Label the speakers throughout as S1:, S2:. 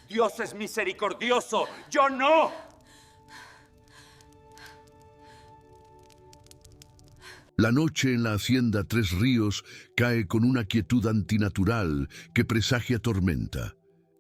S1: Dios es misericordioso. ¡Yo no!
S2: La noche en la hacienda Tres Ríos cae con una quietud antinatural que presagia tormenta.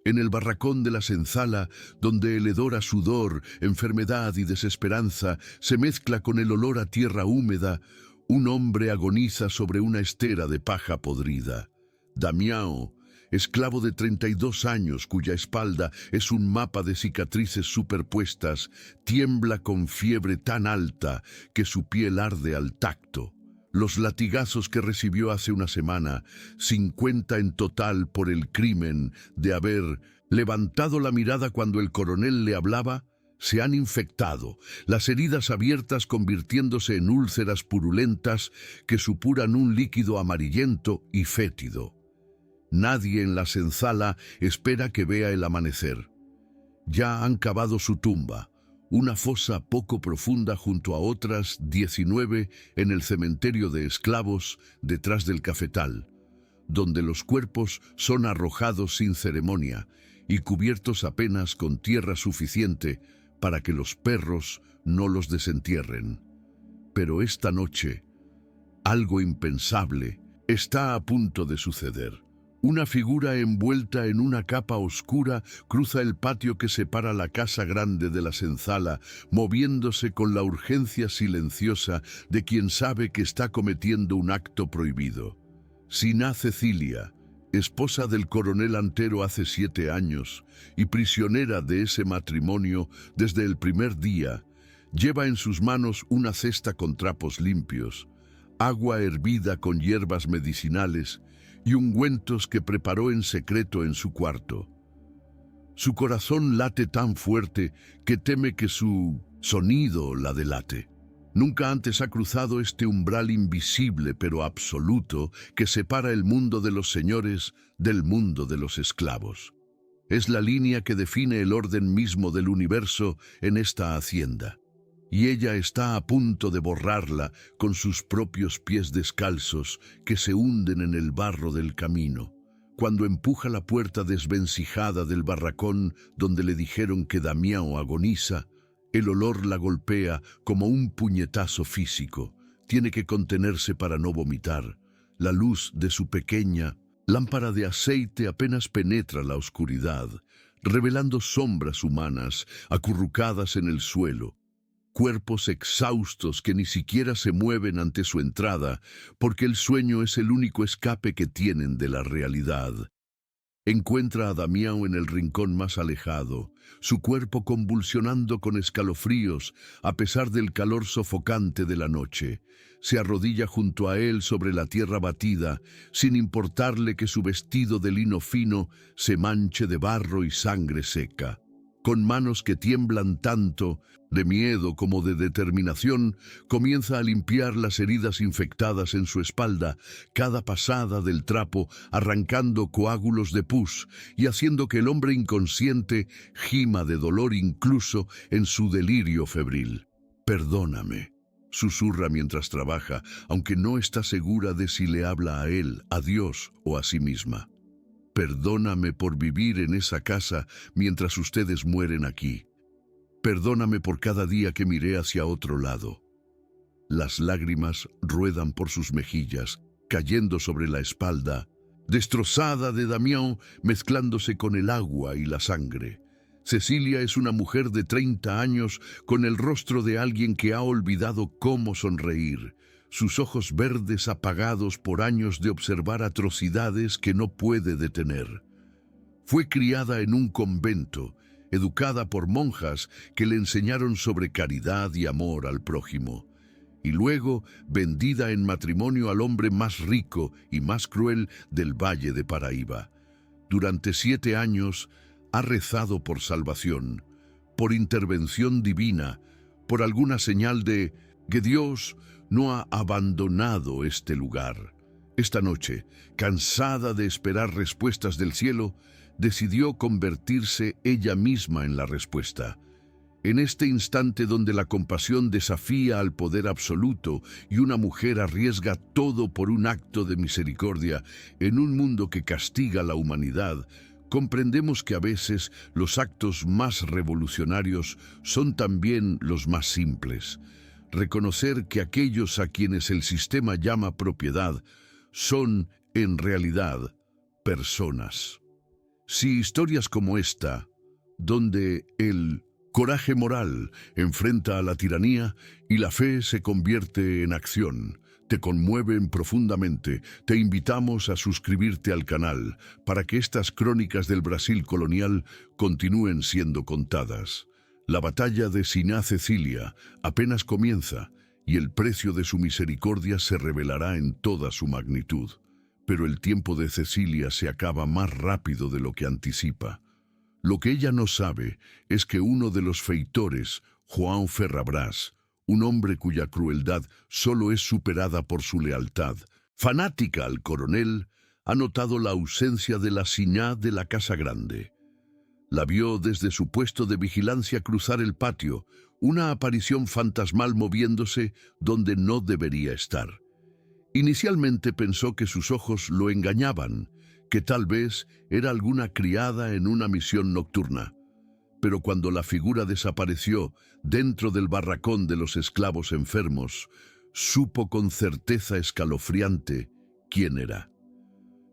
S2: En el barracón de la senzala, donde el hedor a sudor, enfermedad y desesperanza se mezcla con el olor a tierra húmeda, un hombre agoniza sobre una estera de paja podrida. Damião, esclavo de 32 años cuya espalda es un mapa de cicatrices superpuestas, tiembla con fiebre tan alta que su piel arde al tacto. Los latigazos que recibió hace una semana, 50 en total por el crimen de haber levantado la mirada cuando el coronel le hablaba, se han infectado, las heridas abiertas convirtiéndose en úlceras purulentas que supuran un líquido amarillento y fétido. Nadie en la senzala espera que vea el amanecer. Ya han cavado su tumba, una fosa poco profunda junto a otras 19 en el cementerio de esclavos detrás del cafetal, donde los cuerpos son arrojados sin ceremonia y cubiertos apenas con tierra suficiente para que los perros no los desentierren. Pero esta noche, algo impensable está a punto de suceder. Una figura envuelta en una capa oscura cruza el patio que separa la casa grande de la senzala, moviéndose con la urgencia silenciosa de quien sabe que está cometiendo un acto prohibido. Siná Cecilia, esposa del coronel Antero hace 7 años y prisionera de ese matrimonio desde el primer día, lleva en sus manos una cesta con trapos limpios, agua hervida con hierbas medicinales y ungüentos que preparó en secreto en su cuarto. Su corazón late tan fuerte que teme que su sonido la delate. Nunca antes ha cruzado este umbral invisible pero absoluto que separa el mundo de los señores del mundo de los esclavos. Es la línea que define el orden mismo del universo en esta hacienda. Y ella está a punto de borrarla con sus propios pies descalzos que se hunden en el barro del camino. Cuando empuja la puerta desvencijada del barracón donde le dijeron que Damião agoniza, el olor la golpea como un puñetazo físico. Tiene que contenerse para no vomitar. La luz de su pequeña lámpara de aceite apenas penetra la oscuridad, revelando sombras humanas acurrucadas en el suelo. Cuerpos exhaustos que ni siquiera se mueven ante su entrada, porque el sueño es el único escape que tienen de la realidad. Encuentra a Damião en el rincón más alejado, su cuerpo convulsionando con escalofríos a pesar del calor sofocante de la noche. Se arrodilla junto a él sobre la tierra batida, sin importarle que su vestido de lino fino se manche de barro y sangre seca. Con manos que tiemblan tanto, de miedo como de determinación, comienza a limpiar las heridas infectadas en su espalda, cada pasada del trapo arrancando coágulos de pus y haciendo que el hombre inconsciente gima de dolor incluso en su delirio febril. «Perdóname», susurra mientras trabaja, aunque no está segura de si le habla a él, a Dios o a sí misma. «Perdóname por vivir en esa casa mientras ustedes mueren aquí. Perdóname por cada día que miré hacia otro lado». Las lágrimas ruedan por sus mejillas, cayendo sobre la espalda, destrozada de Damião, mezclándose con el agua y la sangre. Cecilia es una mujer de 30 años con el rostro de alguien que ha olvidado cómo sonreír. Sus ojos verdes apagados por años de observar atrocidades que no puede detener. Fue criada en un convento, educada por monjas que le enseñaron sobre caridad y amor al prójimo, y luego vendida en matrimonio al hombre más rico y más cruel del Valle de Paraíba. Durante 7 años ha rezado por salvación, por intervención divina, por alguna señal de que Dios no ha abandonado este lugar. Esta noche, cansada de esperar respuestas del cielo, decidió convertirse ella misma en la respuesta. En este instante donde la compasión desafía al poder absoluto y una mujer arriesga todo por un acto de misericordia, en un mundo que castiga a la humanidad, comprendemos que a veces los actos más revolucionarios son también los más simples. Reconocer que aquellos a quienes el sistema llama propiedad son, en realidad, personas. Si historias como esta, donde el coraje moral enfrenta a la tiranía y la fe se convierte en acción, te conmueven profundamente, te invitamos a suscribirte al canal para que estas crónicas del Brasil colonial continúen siendo contadas. La batalla de Siná Cecilia apenas comienza y el precio de su misericordia se revelará en toda su magnitud. Pero el tiempo de Cecilia se acaba más rápido de lo que anticipa. Lo que ella no sabe es que uno de los feitores, João Ferrabras, un hombre cuya crueldad solo es superada por su lealtad, fanática al coronel, ha notado la ausencia de la Siná de la Casa Grande. La vio desde su puesto de vigilancia cruzar el patio, una aparición fantasmal moviéndose donde no debería estar. Inicialmente pensó que sus ojos lo engañaban, que tal vez era alguna criada en una misión nocturna. Pero cuando la figura desapareció dentro del barracón de los esclavos enfermos, supo con certeza escalofriante quién era.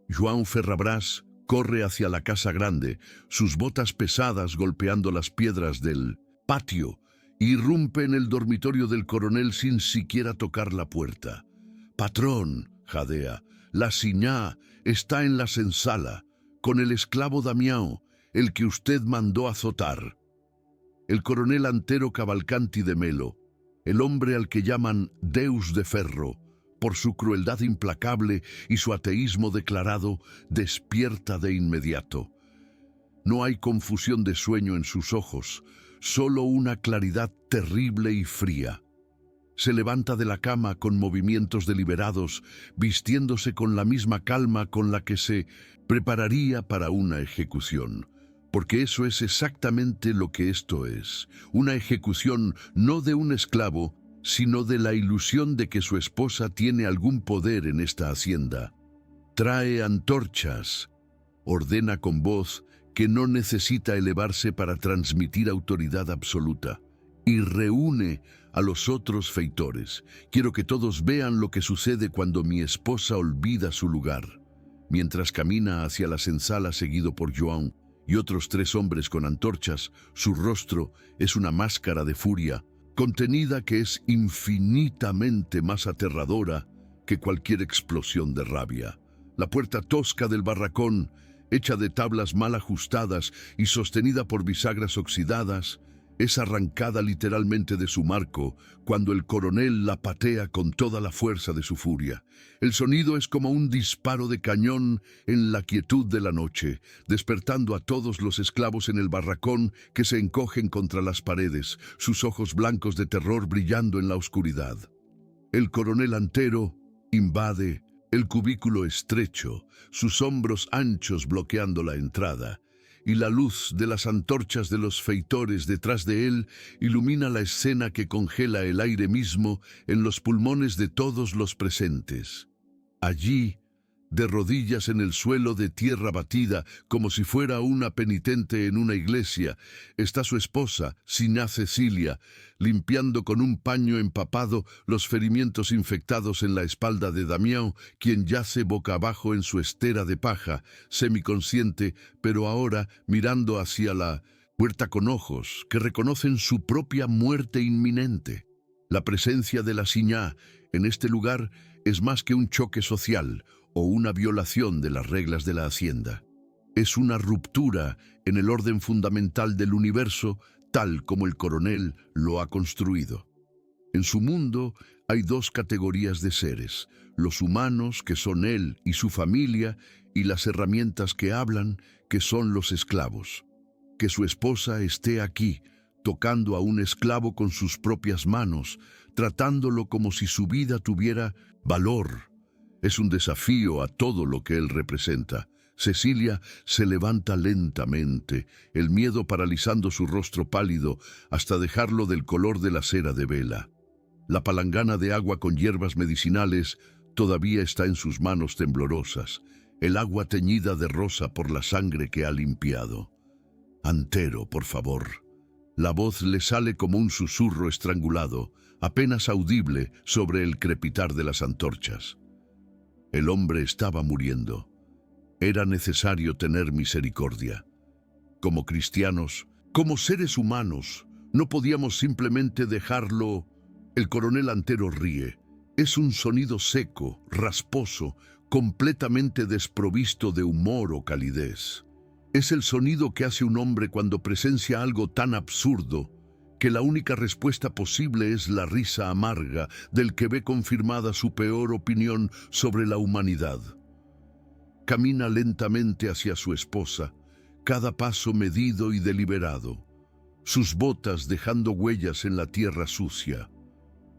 S2: João Ferrabras corre hacia la Casa Grande, sus botas pesadas golpeando las piedras del patio, irrumpe en el dormitorio del coronel sin siquiera tocar la puerta. «Patrón», jadea, «la Siná está en la senzala, con el esclavo Damião, el que usted mandó azotar». El coronel Antero Cavalcanti de Melo, el hombre al que llaman Deus de Ferro, por su crueldad implacable y su ateísmo declarado, despierta de inmediato. No hay confusión de sueño en sus ojos, solo una claridad terrible y fría. Se levanta de la cama con movimientos deliberados, vistiéndose con la misma calma con la que se prepararía para una ejecución. Porque eso es exactamente lo que esto es, una ejecución no de un esclavo, sino de la ilusión de que su esposa tiene algún poder en esta hacienda. «Trae antorchas», ordena con voz que no necesita elevarse para transmitir autoridad absoluta, y reúne a los otros feitores. «Quiero que todos vean lo que sucede cuando mi esposa olvida su lugar». Mientras camina hacia la senzala seguido por João y otros 3 hombres con antorchas, su rostro es una máscara de furia, contenida que es infinitamente más aterradora que cualquier explosión de rabia. La puerta tosca del barracón, hecha de tablas mal ajustadas y sostenida por bisagras oxidadas, es arrancada literalmente de su marco cuando el coronel la patea con toda la fuerza de su furia. El sonido es como un disparo de cañón en la quietud de la noche, despertando a todos los esclavos en el barracón que se encogen contra las paredes, sus ojos blancos de terror brillando en la oscuridad. El coronel Antero invade el cubículo estrecho, sus hombros anchos bloqueando la entrada, y la luz de las antorchas de los feitores detrás de él ilumina la escena que congela el aire mismo en los pulmones de todos los presentes. Allí, de rodillas en el suelo de tierra batida, como si fuera una penitente en una iglesia, está su esposa, Siná Cecilia, limpiando con un paño empapado los ferimientos infectados en la espalda de Damião, quien yace boca abajo en su estera de paja, semiconsciente, pero ahora mirando hacia la puerta con ojos que reconocen su propia muerte inminente. La presencia de la Siná en este lugar es más que un choque social o una violación de las reglas de la hacienda. Es una ruptura en el orden fundamental del universo, tal como el coronel lo ha construido. En su mundo hay 2 categorías de seres: los humanos, que son él y su familia, y las herramientas que hablan, que son los esclavos. Que su esposa esté aquí, tocando a un esclavo con sus propias manos, tratándolo como si su vida tuviera valor, es un desafío a todo lo que él representa. Cecilia se levanta lentamente, el miedo paralizando su rostro pálido hasta dejarlo del color de la cera de vela. La palangana de agua con hierbas medicinales todavía está en sus manos temblorosas. el agua teñida de rosa por la sangre que ha limpiado. Antero, por favor. La voz le sale como un susurro estrangulado, apenas audible sobre el crepitar de las antorchas. El hombre estaba muriendo. Era necesario tener misericordia. Como cristianos, como seres humanos, no podíamos simplemente dejarlo. El coronel Antero ríe. Es un sonido seco, rasposo, completamente desprovisto de humor o calidez. Es el sonido que hace un hombre cuando presencia algo tan absurdo que la única respuesta posible es la risa amarga del que ve confirmada su peor opinión sobre la humanidad. Camina lentamente hacia su esposa, cada paso medido y deliberado, sus botas dejando huellas en la tierra sucia.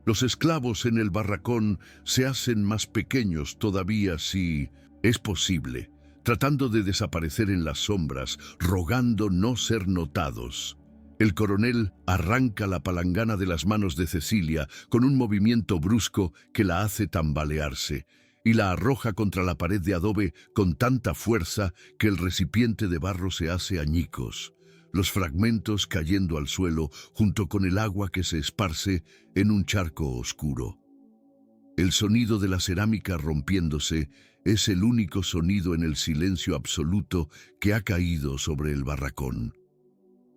S2: Los esclavos en el barracón se hacen más pequeños todavía si es posible, tratando de desaparecer en las sombras, rogando no ser notados. El coronel arranca la palangana de las manos de Cecilia con un movimiento brusco que la hace tambalearse y la arroja contra la pared de adobe con tanta fuerza que el recipiente de barro se hace añicos, los fragmentos cayendo al suelo junto con el agua que se esparce en un charco oscuro. El sonido de la cerámica rompiéndose es el único sonido en el silencio absoluto que ha caído sobre el barracón.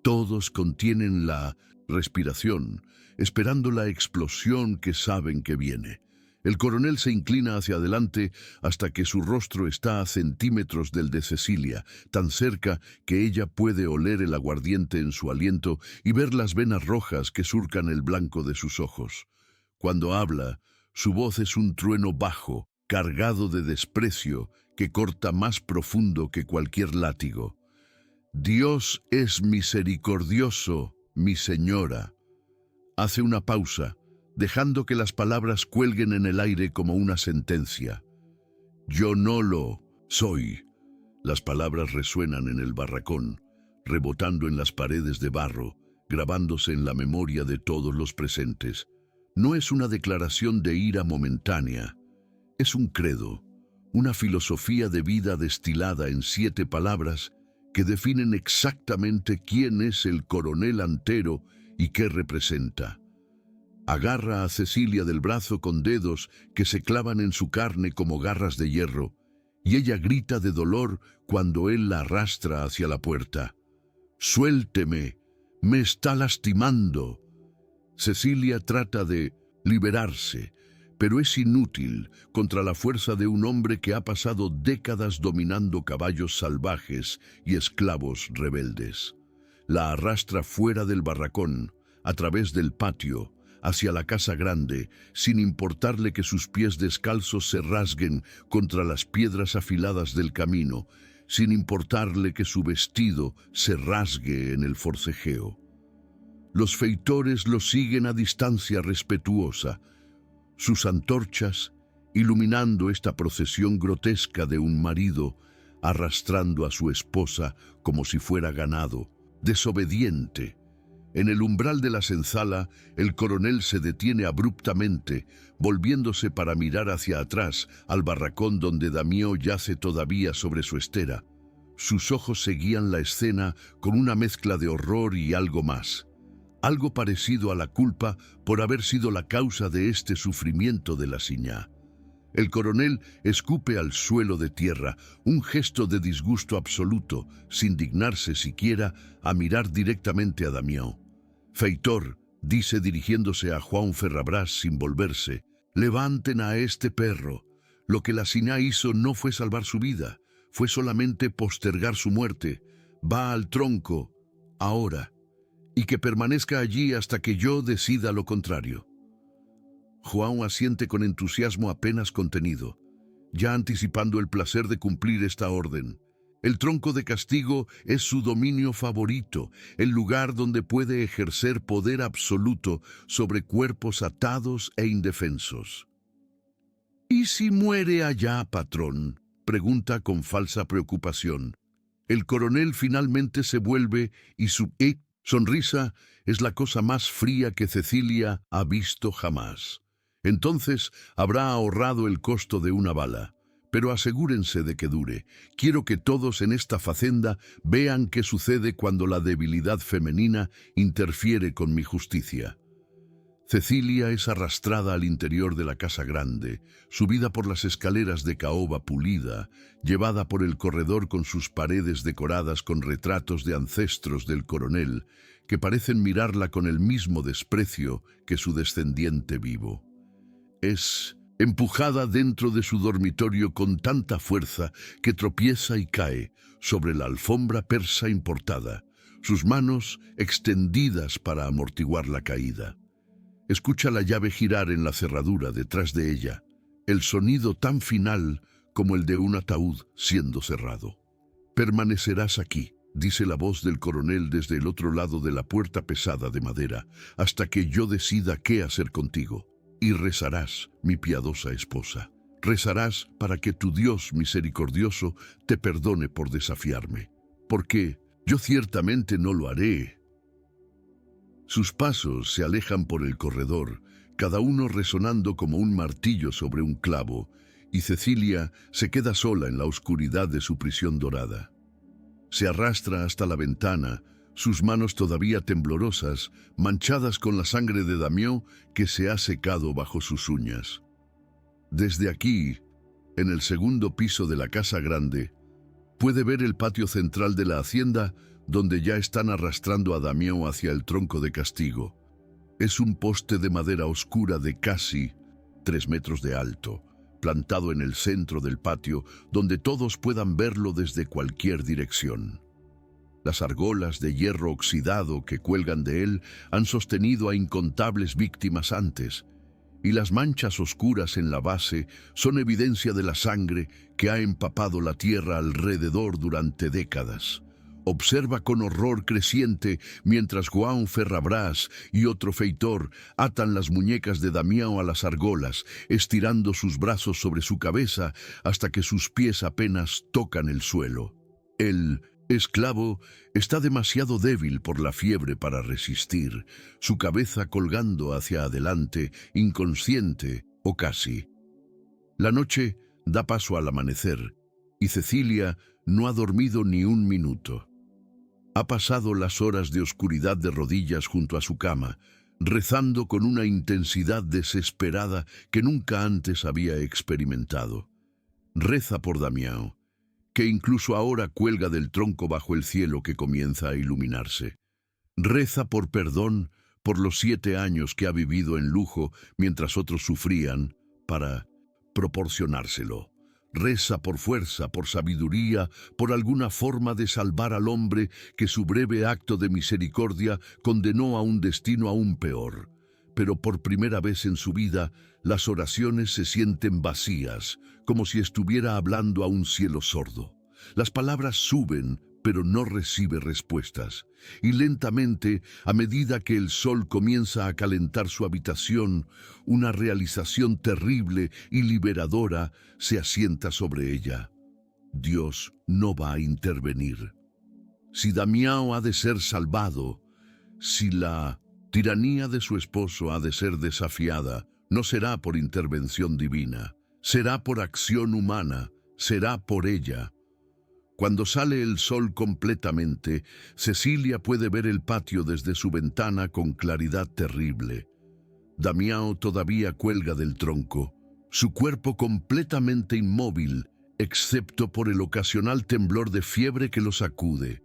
S2: Todos contienen la respiración, esperando la explosión que saben que viene. El coronel se inclina hacia adelante hasta que su rostro está a centímetros del de Cecilia, tan cerca que ella puede oler el aguardiente en su aliento y ver las venas rojas que surcan el blanco de sus ojos. Cuando habla, su voz es un trueno bajo, cargado de desprecio, que corta más profundo que cualquier látigo. Dios es misericordioso, mi señora. Hace una pausa, dejando que las palabras cuelguen en el aire como una sentencia. Yo no lo soy. Las palabras resuenan en el barracón, rebotando en las paredes de barro, grabándose en la memoria de todos los presentes. No es una declaración de ira momentánea, es un credo, una filosofía de vida destilada en 7 palabras que definen exactamente quién es el coronel Antero y qué representa. Agarra a Cecilia del brazo con dedos que se clavan en su carne como garras de hierro, y ella grita de dolor cuando él la arrastra hacia la puerta. «Suélteme, me está lastimando». Cecilia trata de liberarse, pero es inútil contra la fuerza de un hombre que ha pasado décadas dominando caballos salvajes y esclavos rebeldes. La arrastra fuera del barracón, a través del patio, hacia la casa grande, sin importarle que sus pies descalzos se rasguen contra las piedras afiladas del camino, sin importarle que su vestido se rasgue en el forcejeo. Los feitores lo siguen a distancia respetuosa, sus antorchas iluminando esta procesión grotesca de un marido arrastrando a su esposa como si fuera ganado, desobediente. En el umbral de la senzala, el coronel se detiene abruptamente, volviéndose para mirar hacia atrás al barracón donde Damió yace todavía sobre su estera. Sus ojos seguían la escena con una mezcla de horror y algo más. Algo parecido a la culpa por haber sido la causa de este sufrimiento de la Siñá. El coronel escupe al suelo de tierra, un gesto de disgusto absoluto, sin dignarse siquiera a mirar directamente a Damió. «Feitor», dice dirigiéndose a Juan Ferrabrás sin volverse, «levanten a este perro. Lo que la Siñá hizo no fue salvar su vida, fue solamente postergar su muerte. Va al tronco, ahora, y que permanezca allí hasta que yo decida lo contrario». Juan asiente con entusiasmo apenas contenido, ya anticipando el placer de cumplir esta orden. El tronco de castigo es su dominio favorito, el lugar donde puede ejercer poder absoluto sobre cuerpos atados e indefensos. «¿Y si muere allá, patrón?», pregunta con falsa preocupación. El coronel finalmente se vuelve y su sonrisa es la cosa más fría que Cecilia ha visto jamás. Entonces habrá ahorrado el costo de una bala, pero asegúrense de que dure. Quiero que todos en esta facenda vean qué sucede cuando la debilidad femenina interfiere con mi justicia. Cecilia es arrastrada al interior de la casa grande, subida por las escaleras de caoba pulida, llevada por el corredor con sus paredes decoradas con retratos de ancestros del coronel, que parecen mirarla con el mismo desprecio que su descendiente vivo. Es empujada dentro de su dormitorio con tanta fuerza que tropieza y cae sobre la alfombra persa importada, sus manos extendidas para amortiguar la caída. Escucha la llave girar en la cerradura detrás de ella, el sonido tan final como el de un ataúd siendo cerrado. «Permanecerás aquí», dice la voz del coronel desde el otro lado de la puerta pesada de madera, «hasta que yo decida qué hacer contigo. Y rezarás, mi piadosa esposa. Rezarás para que tu Dios misericordioso te perdone por desafiarme. Porque yo ciertamente no lo haré». Sus pasos se alejan por el corredor, cada uno resonando como un martillo sobre un clavo, y Cecilia se queda sola en la oscuridad de su prisión dorada. Se arrastra hasta la ventana, sus manos todavía temblorosas, manchadas con la sangre de Damião que se ha secado bajo sus uñas. Desde aquí, en el segundo piso de la casa grande, puede ver el patio central de la hacienda donde ya están arrastrando a Damião hacia el tronco de castigo. Es un poste de madera oscura de casi 3 metros de alto, plantado en el centro del patio, donde todos puedan verlo desde cualquier dirección. Las argolas de hierro oxidado que cuelgan de él han sostenido a incontables víctimas antes, y las manchas oscuras en la base son evidencia de la sangre que ha empapado la tierra alrededor durante décadas. Observa con horror creciente mientras João Ferrabras y otro feitor atan las muñecas de Damião a las argolas, estirando sus brazos sobre su cabeza hasta que sus pies apenas tocan el suelo. El esclavo está demasiado débil por la fiebre para resistir, su cabeza colgando hacia adelante, inconsciente o casi. La noche da paso al amanecer y Cecilia no ha dormido ni un minuto. Ha pasado las horas de oscuridad de rodillas junto a su cama, rezando con una intensidad desesperada que nunca antes había experimentado. Reza por Damião, que incluso ahora cuelga del tronco bajo el cielo que comienza a iluminarse. Reza por perdón por los 7 años que ha vivido en lujo mientras otros sufrían para proporcionárselo. Reza por fuerza, por sabiduría, por alguna forma de salvar al hombre que su breve acto de misericordia condenó a un destino aún peor. Pero por primera vez en su vida, las oraciones se sienten vacías, como si estuviera hablando a un cielo sordo. Las palabras suben, pero no recibe respuestas. Y lentamente, a medida que el sol comienza a calentar su habitación, una realización terrible y liberadora se asienta sobre ella. Dios no va a intervenir. Si Damião ha de ser salvado, si la tiranía de su esposo ha de ser desafiada, no será por intervención divina, será por acción humana, será por ella. Cuando sale el sol completamente, Cecilia puede ver el patio desde su ventana con claridad terrible. Damião todavía cuelga del tronco, su cuerpo completamente inmóvil, excepto por el ocasional temblor de fiebre que lo sacude.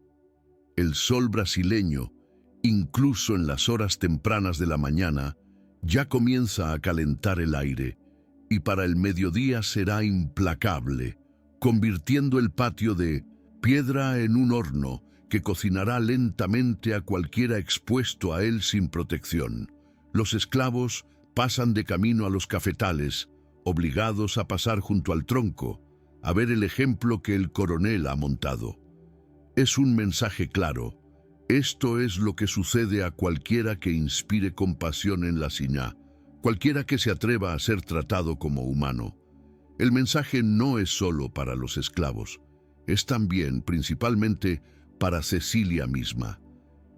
S2: El sol brasileño, incluso en las horas tempranas de la mañana, ya comienza a calentar el aire, y para el mediodía será implacable, convirtiendo el patio de piedra en un horno que cocinará lentamente a cualquiera expuesto a él sin protección. Los esclavos pasan de camino a los cafetales, obligados a pasar junto al tronco, a ver el ejemplo que el coronel ha montado. Es un mensaje claro. Esto es lo que sucede a cualquiera que inspire compasión en la Siná, cualquiera que se atreva a ser tratado como humano. El mensaje no es solo para los esclavos, es también, principalmente, para Cecilia misma.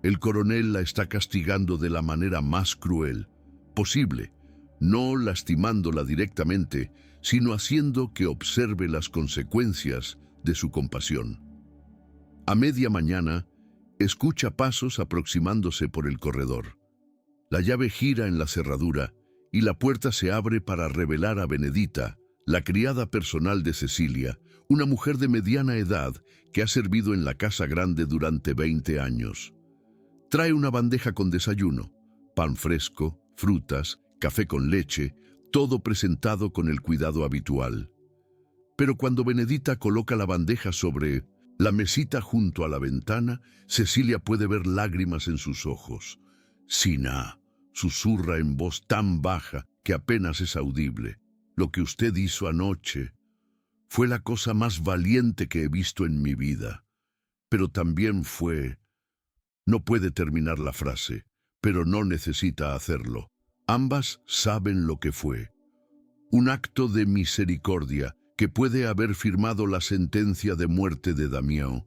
S2: El coronel la está castigando de la manera más cruel posible, no lastimándola directamente, sino haciendo que observe las consecuencias de su compasión. A media mañana, escucha pasos aproximándose por el corredor. La llave gira en la cerradura y la puerta se abre para revelar a Benedita, la criada personal de Cecilia, una mujer de mediana edad que ha servido en la casa grande durante 20 años. Trae una bandeja con desayuno, pan fresco, frutas, café con leche, todo presentado con el cuidado habitual. Pero cuando Benedita coloca la bandeja sobre la mesita junto a la ventana, Cecilia puede ver lágrimas en sus ojos. «Sina», susurra en voz tan baja que apenas es audible, «lo que usted hizo anoche fue la cosa más valiente que he visto en mi vida. Pero también fue...». No puede terminar la frase, pero no necesita hacerlo. Ambas saben lo que fue. Un acto de misericordia que puede haber firmado la sentencia de muerte de Damião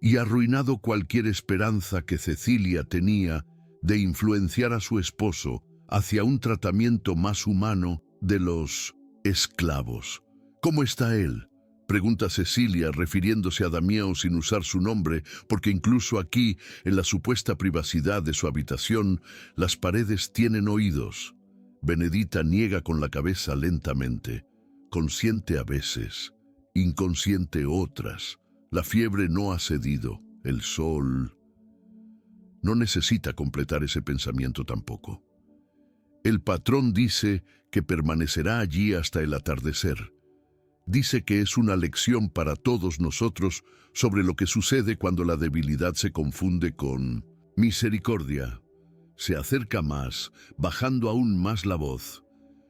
S2: y arruinado cualquier esperanza que Cecilia tenía de influenciar a su esposo hacia un tratamiento más humano de los esclavos. «¿Cómo está él?», pregunta Cecilia, refiriéndose a Damião sin usar su nombre, porque incluso aquí, en la supuesta privacidad de su habitación, las paredes tienen oídos. Benedita niega con la cabeza lentamente, consciente a veces, inconsciente otras. La fiebre no ha cedido, el sol... No necesita completar ese pensamiento tampoco. El patrón dice que permanecerá allí hasta el atardecer. Dice que es una lección para todos nosotros sobre lo que sucede cuando la debilidad se confunde con misericordia. Se acerca más, bajando aún más la voz.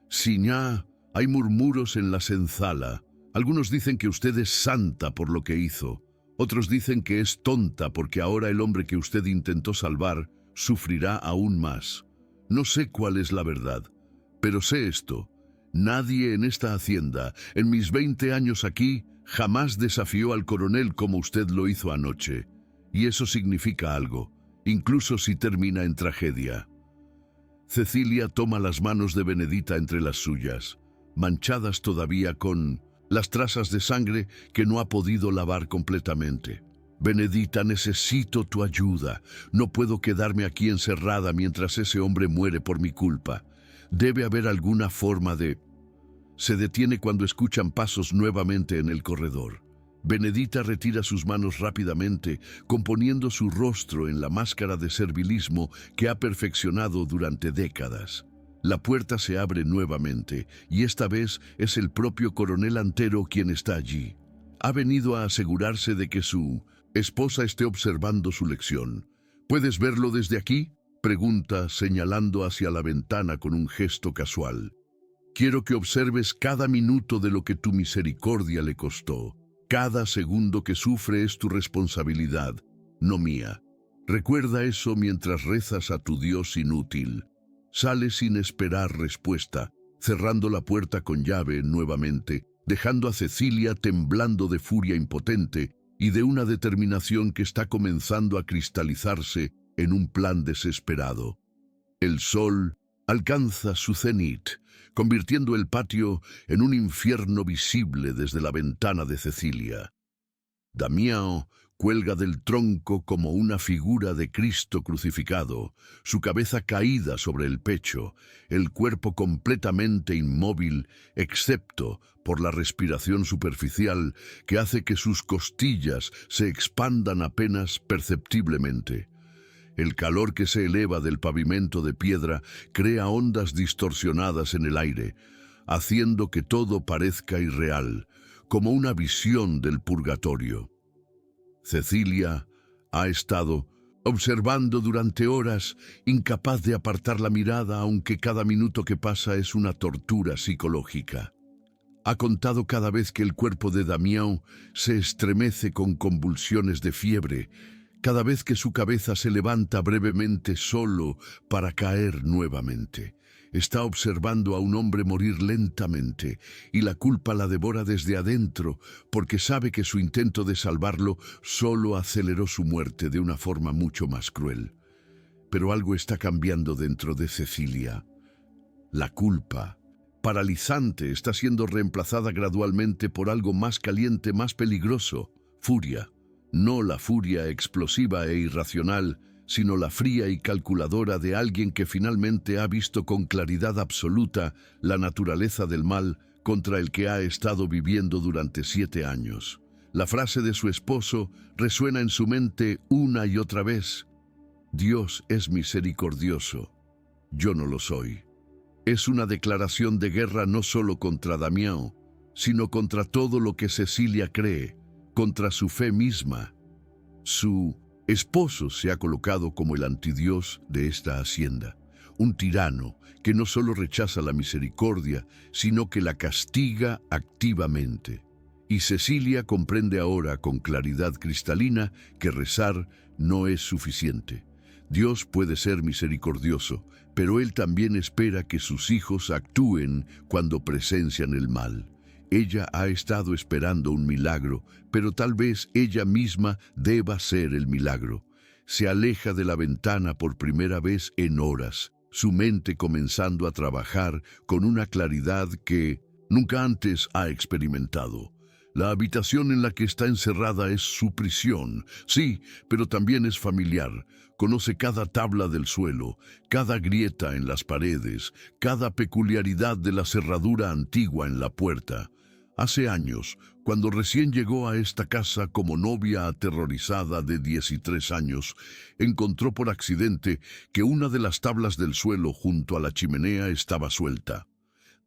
S2: «Siñá, hay murmuros en la senzala. Algunos dicen que usted es santa por lo que hizo. Otros dicen que es tonta porque ahora el hombre que usted intentó salvar sufrirá aún más. No sé cuál es la verdad, pero sé esto. Nadie en esta hacienda, en mis 20 años aquí, jamás desafió al coronel como usted lo hizo anoche. Y eso significa algo, incluso si termina en tragedia». Cecilia toma las manos de Benedita entre las suyas, manchadas todavía con las trazas de sangre que no ha podido lavar completamente. «Benedita, necesito tu ayuda. No puedo quedarme aquí encerrada mientras ese hombre muere por mi culpa. Debe haber alguna forma de...». Se detiene cuando escuchan pasos nuevamente en el corredor. Benedita retira sus manos rápidamente, componiendo su rostro en la máscara de servilismo que ha perfeccionado durante décadas. La puerta se abre nuevamente, y esta vez es el propio coronel Antero quien está allí. Ha venido a asegurarse de que su esposa esté observando su lección. «¿Puedes verlo desde aquí?», pregunta, señalando hacia la ventana con un gesto casual. «Quiero que observes cada minuto de lo que tu misericordia le costó. Cada segundo que sufre es tu responsabilidad, no mía. Recuerda eso mientras rezas a tu Dios inútil». Sale sin esperar respuesta, cerrando la puerta con llave nuevamente, dejando a Cecilia temblando de furia impotente y de una determinación que está comenzando a cristalizarse en un plan desesperado. El sol alcanza su cenit, convirtiendo el patio en un infierno visible desde la ventana de Cecilia. Damião cuelga del tronco como una figura de Cristo crucificado, su cabeza caída sobre el pecho, el cuerpo completamente inmóvil, excepto por la respiración superficial que hace que sus costillas se expandan apenas perceptiblemente. El calor que se eleva del pavimento de piedra crea ondas distorsionadas en el aire, haciendo que todo parezca irreal, como una visión del purgatorio. Cecilia ha estado observando durante horas, incapaz de apartar la mirada, aunque cada minuto que pasa es una tortura psicológica. Ha contado cada vez que el cuerpo de Damião se estremece con convulsiones de fiebre, cada vez que su cabeza se levanta brevemente solo para caer nuevamente. Está observando a un hombre morir lentamente y la culpa la devora desde adentro porque sabe que su intento de salvarlo solo aceleró su muerte de una forma mucho más cruel. Pero algo está cambiando dentro de Cecilia. la culpa. Paralizante, está siendo reemplazada gradualmente por algo más caliente, más peligroso, furia. No la furia explosiva e irracional, sino la fría y calculadora de alguien que finalmente ha visto con claridad absoluta la naturaleza del mal contra el que ha estado viviendo durante 7 años. La frase de su esposo resuena en su mente una y otra vez. Dios es misericordioso, yo no lo soy. Es una declaración de guerra no solo contra Damián, sino contra todo lo que Cecilia cree, contra su fe misma. Su esposo se ha colocado como el antidios de esta hacienda, un tirano que no solo rechaza la misericordia, sino que la castiga activamente. Y Cecilia comprende ahora con claridad cristalina que rezar no es suficiente. Dios puede ser misericordioso, pero Él también espera que sus hijos actúen cuando presencian el mal. Ella ha estado esperando un milagro, pero tal vez ella misma deba ser el milagro. Se aleja de la ventana por primera vez en horas, su mente comenzando a trabajar con una claridad que nunca antes ha experimentado. La habitación en la que está encerrada es su prisión, sí, pero también es familiar. Conoce cada tabla del suelo, cada grieta en las paredes, cada peculiaridad de la cerradura antigua en la puerta. Hace años, cuando recién llegó a esta casa como novia aterrorizada de 13 años, encontró por accidente que una de las tablas del suelo junto a la chimenea estaba suelta.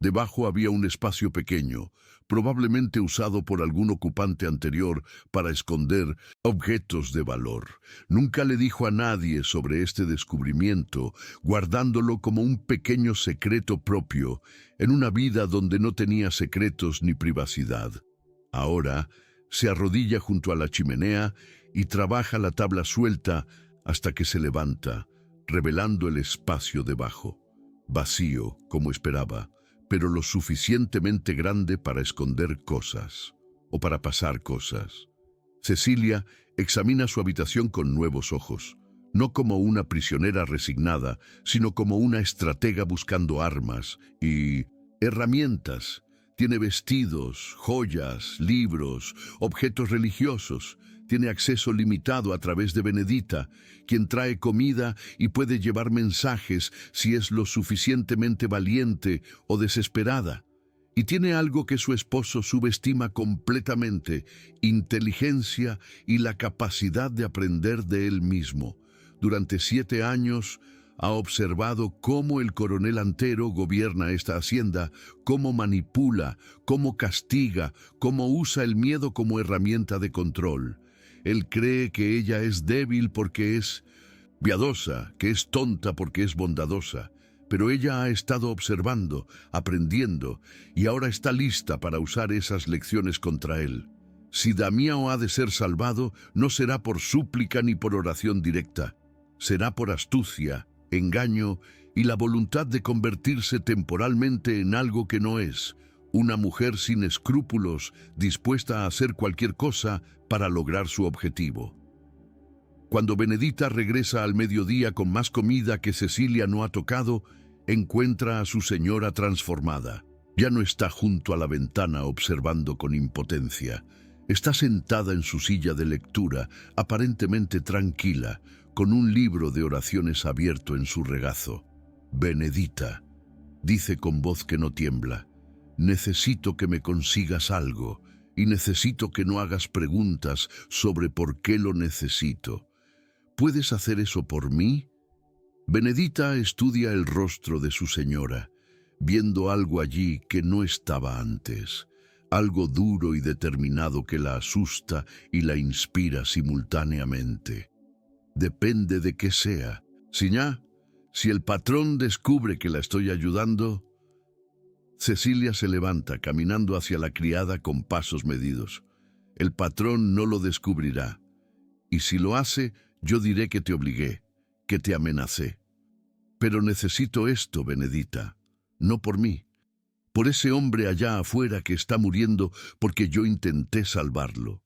S2: Debajo había un espacio pequeño, probablemente usado por algún ocupante anterior para esconder objetos de valor. Nunca le dijo a nadie sobre este descubrimiento, guardándolo como un pequeño secreto propio, en una vida donde no tenía secretos ni privacidad. Ahora se arrodilla junto a la chimenea y trabaja la tabla suelta hasta que se levanta, revelando el espacio debajo, vacío como esperaba, pero lo suficientemente grande para esconder cosas, o para pasar cosas. Cecilia examina su habitación con nuevos ojos, no como una prisionera resignada, sino como una estratega buscando armas y herramientas. Tiene vestidos, joyas, libros, objetos religiosos. Tiene acceso limitado a través de Benedita, quien trae comida y puede llevar mensajes si es lo suficientemente valiente o desesperada. Y tiene algo que su esposo subestima completamente: inteligencia y la capacidad de aprender de él mismo. Durante 7 años ha observado cómo el coronel Antero gobierna esta hacienda, cómo manipula, cómo castiga, cómo usa el miedo como herramienta de control. Él cree que ella es débil porque es piadosa, que es tonta porque es bondadosa. Pero ella ha estado observando, aprendiendo, y ahora está lista para usar esas lecciones contra él. Si Damián ha de ser salvado, no será por súplica ni por oración directa. Será por astucia, engaño y la voluntad de convertirse temporalmente en algo que no es. Una mujer sin escrúpulos, dispuesta a hacer cualquier cosa para lograr su objetivo. Cuando Benedita regresa al mediodía con más comida que Cecilia no ha tocado, encuentra a su señora transformada. Ya no está junto a la ventana observando con impotencia. Está sentada en su silla de lectura, aparentemente tranquila, con un libro de oraciones abierto en su regazo. Benedita, dice con voz que no tiembla, necesito que me consigas algo y necesito que no hagas preguntas sobre por qué lo necesito. ¿Puedes hacer eso por mí? Benedita estudia el rostro de su señora, viendo algo allí que no estaba antes, algo duro y determinado que la asusta y la inspira simultáneamente. Depende de qué sea. Siñá, si el patrón descubre que la estoy ayudando... Cecilia se levanta, caminando hacia la criada con pasos medidos. El patrón no lo descubrirá. Y si lo hace, yo diré que te obligué, que te amenacé. Pero necesito esto, Benedita, no por mí, por ese hombre allá afuera que está muriendo porque yo intenté salvarlo.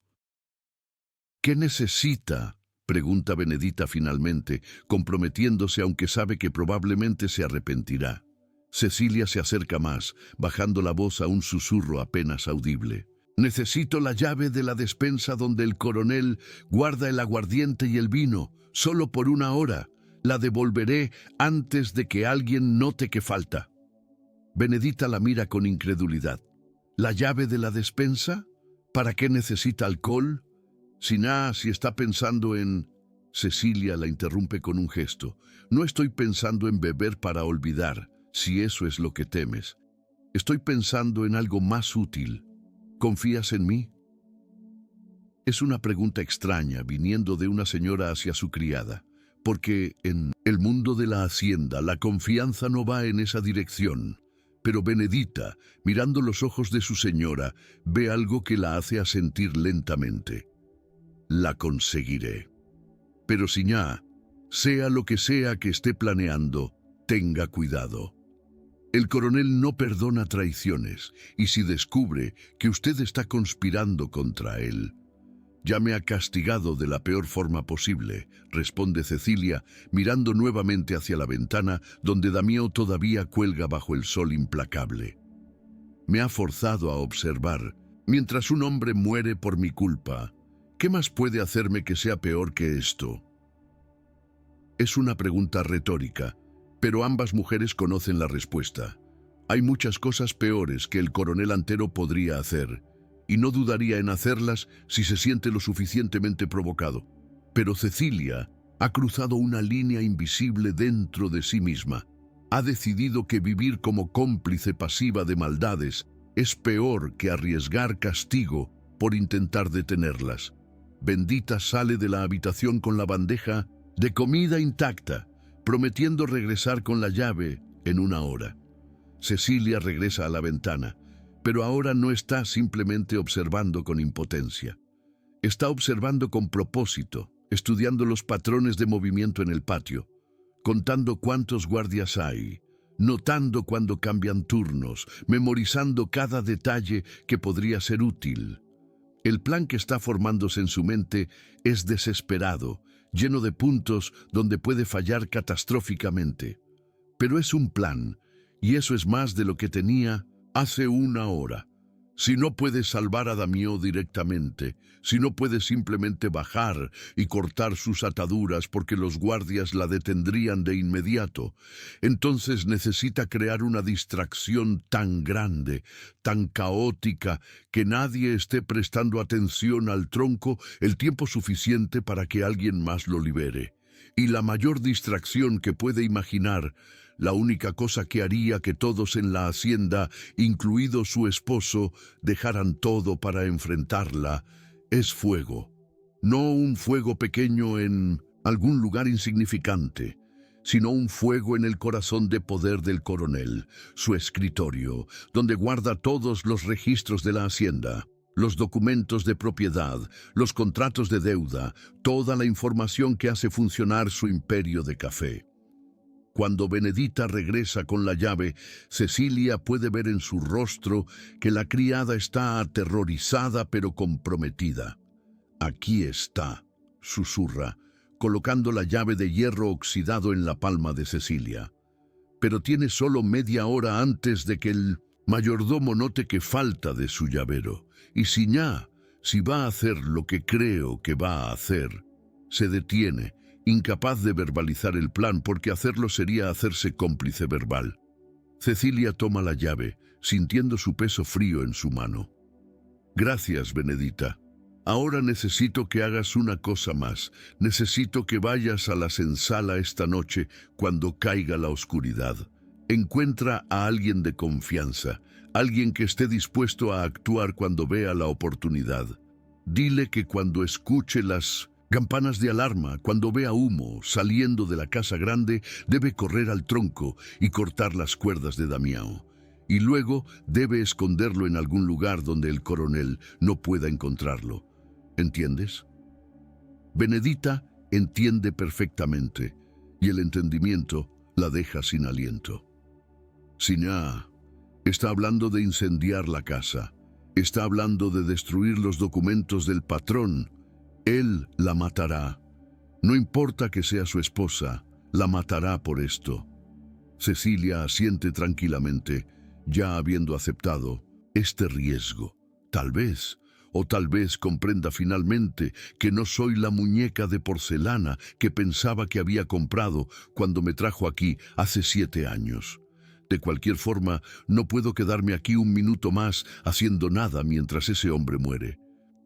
S2: ¿Qué necesita?, pregunta Benedita finalmente, comprometiéndose aunque sabe que probablemente se arrepentirá. Cecilia se acerca más, bajando la voz a un susurro apenas audible. Necesito la llave de la despensa donde el coronel guarda el aguardiente y el vino, solo por 1 hora. La devolveré antes de que alguien note que falta. Benedita la mira con incredulidad. ¿La llave de la despensa? ¿Para qué necesita alcohol? Si está pensando en... Cecilia la interrumpe con un gesto. No estoy pensando en beber para olvidar, si eso es lo que temes. Estoy pensando en algo más útil. ¿Confías en mí? Es una pregunta extraña viniendo de una señora hacia su criada, porque en el mundo de la hacienda la confianza no va en esa dirección. Pero Benedita, mirando los ojos de su señora, ve algo que la hace asentir lentamente. La conseguiré. Pero Siñá, sea lo que sea que esté planeando, tenga cuidado. El coronel no perdona traiciones, y si descubre que usted está conspirando contra él, ya me ha castigado de la peor forma posible, responde Cecilia, mirando nuevamente hacia la ventana donde Damião todavía cuelga bajo el sol implacable. Me ha forzado a observar, mientras un hombre muere por mi culpa. ¿Qué más puede hacerme que sea peor que esto? Es una pregunta retórica, pero ambas mujeres conocen la respuesta. Hay muchas cosas peores que el coronel Antero podría hacer, y no dudaría en hacerlas si se siente lo suficientemente provocado. Pero Cecilia ha cruzado una línea invisible dentro de sí misma. Ha decidido que vivir como cómplice pasiva de maldades es peor que arriesgar castigo por intentar detenerlas. Benedita sale de la habitación con la bandeja de comida intacta, prometiendo regresar con la llave en 1 hora. Cecilia regresa a la ventana, pero ahora no está simplemente observando con impotencia. Está observando con propósito, estudiando los patrones de movimiento en el patio, contando cuántos guardias hay, notando cuando cambian turnos, memorizando cada detalle que podría ser útil. El plan que está formándose en su mente es desesperado, lleno de puntos donde puede fallar catastróficamente. Pero es un plan, y eso es más de lo que tenía hace 1 hora. Si no puede salvar a Damião directamente, si no puede simplemente bajar y cortar sus ataduras porque los guardias la detendrían de inmediato, entonces necesita crear una distracción tan grande, tan caótica, que nadie esté prestando atención al tronco el tiempo suficiente para que alguien más lo libere. Y la mayor distracción que puede imaginar, la única cosa que haría que todos en la hacienda, incluido su esposo, dejaran todo para enfrentarla, es fuego. No un fuego pequeño en algún lugar insignificante, sino un fuego en el corazón de poder del coronel, su escritorio, donde guarda todos los registros de la hacienda, los documentos de propiedad, los contratos de deuda, toda la información que hace funcionar su imperio de café. Cuando Benedita regresa con la llave, Cecilia puede ver en su rostro que la criada está aterrorizada pero comprometida. «Aquí está», susurra, colocando la llave de hierro oxidado en la palma de Cecilia. Pero tiene solo media hora antes de que el mayordomo note que falta de su llavero. Y si va a hacer lo que creo que va a hacer, se detiene, incapaz de verbalizar el plan porque hacerlo sería hacerse cómplice verbal. Cecilia toma la llave, sintiendo su peso frío en su mano. «Gracias, Benedita. Ahora necesito que hagas una cosa más. Necesito que vayas a la senzala esta noche cuando caiga la oscuridad. Encuentra a alguien de confianza, alguien que esté dispuesto a actuar cuando vea la oportunidad. Dile que cuando escuche las campanas de alarma, cuando vea humo saliendo de la casa grande, debe correr al tronco y cortar las cuerdas de Damião. Y luego debe esconderlo en algún lugar donde el coronel no pueda encontrarlo. ¿Entiendes?» Benedita entiende perfectamente, y el entendimiento la deja sin aliento. Siñá está hablando de incendiar la casa. Está hablando de destruir los documentos del patrón. Él la matará. No importa que sea su esposa, la matará por esto. Cecilia asiente tranquilamente, ya habiendo aceptado este riesgo. Tal vez, o tal vez comprenda finalmente que no soy la muñeca de porcelana que pensaba que había comprado cuando me trajo aquí hace 7 años. De cualquier forma, no puedo quedarme aquí un minuto más haciendo nada mientras ese hombre muere.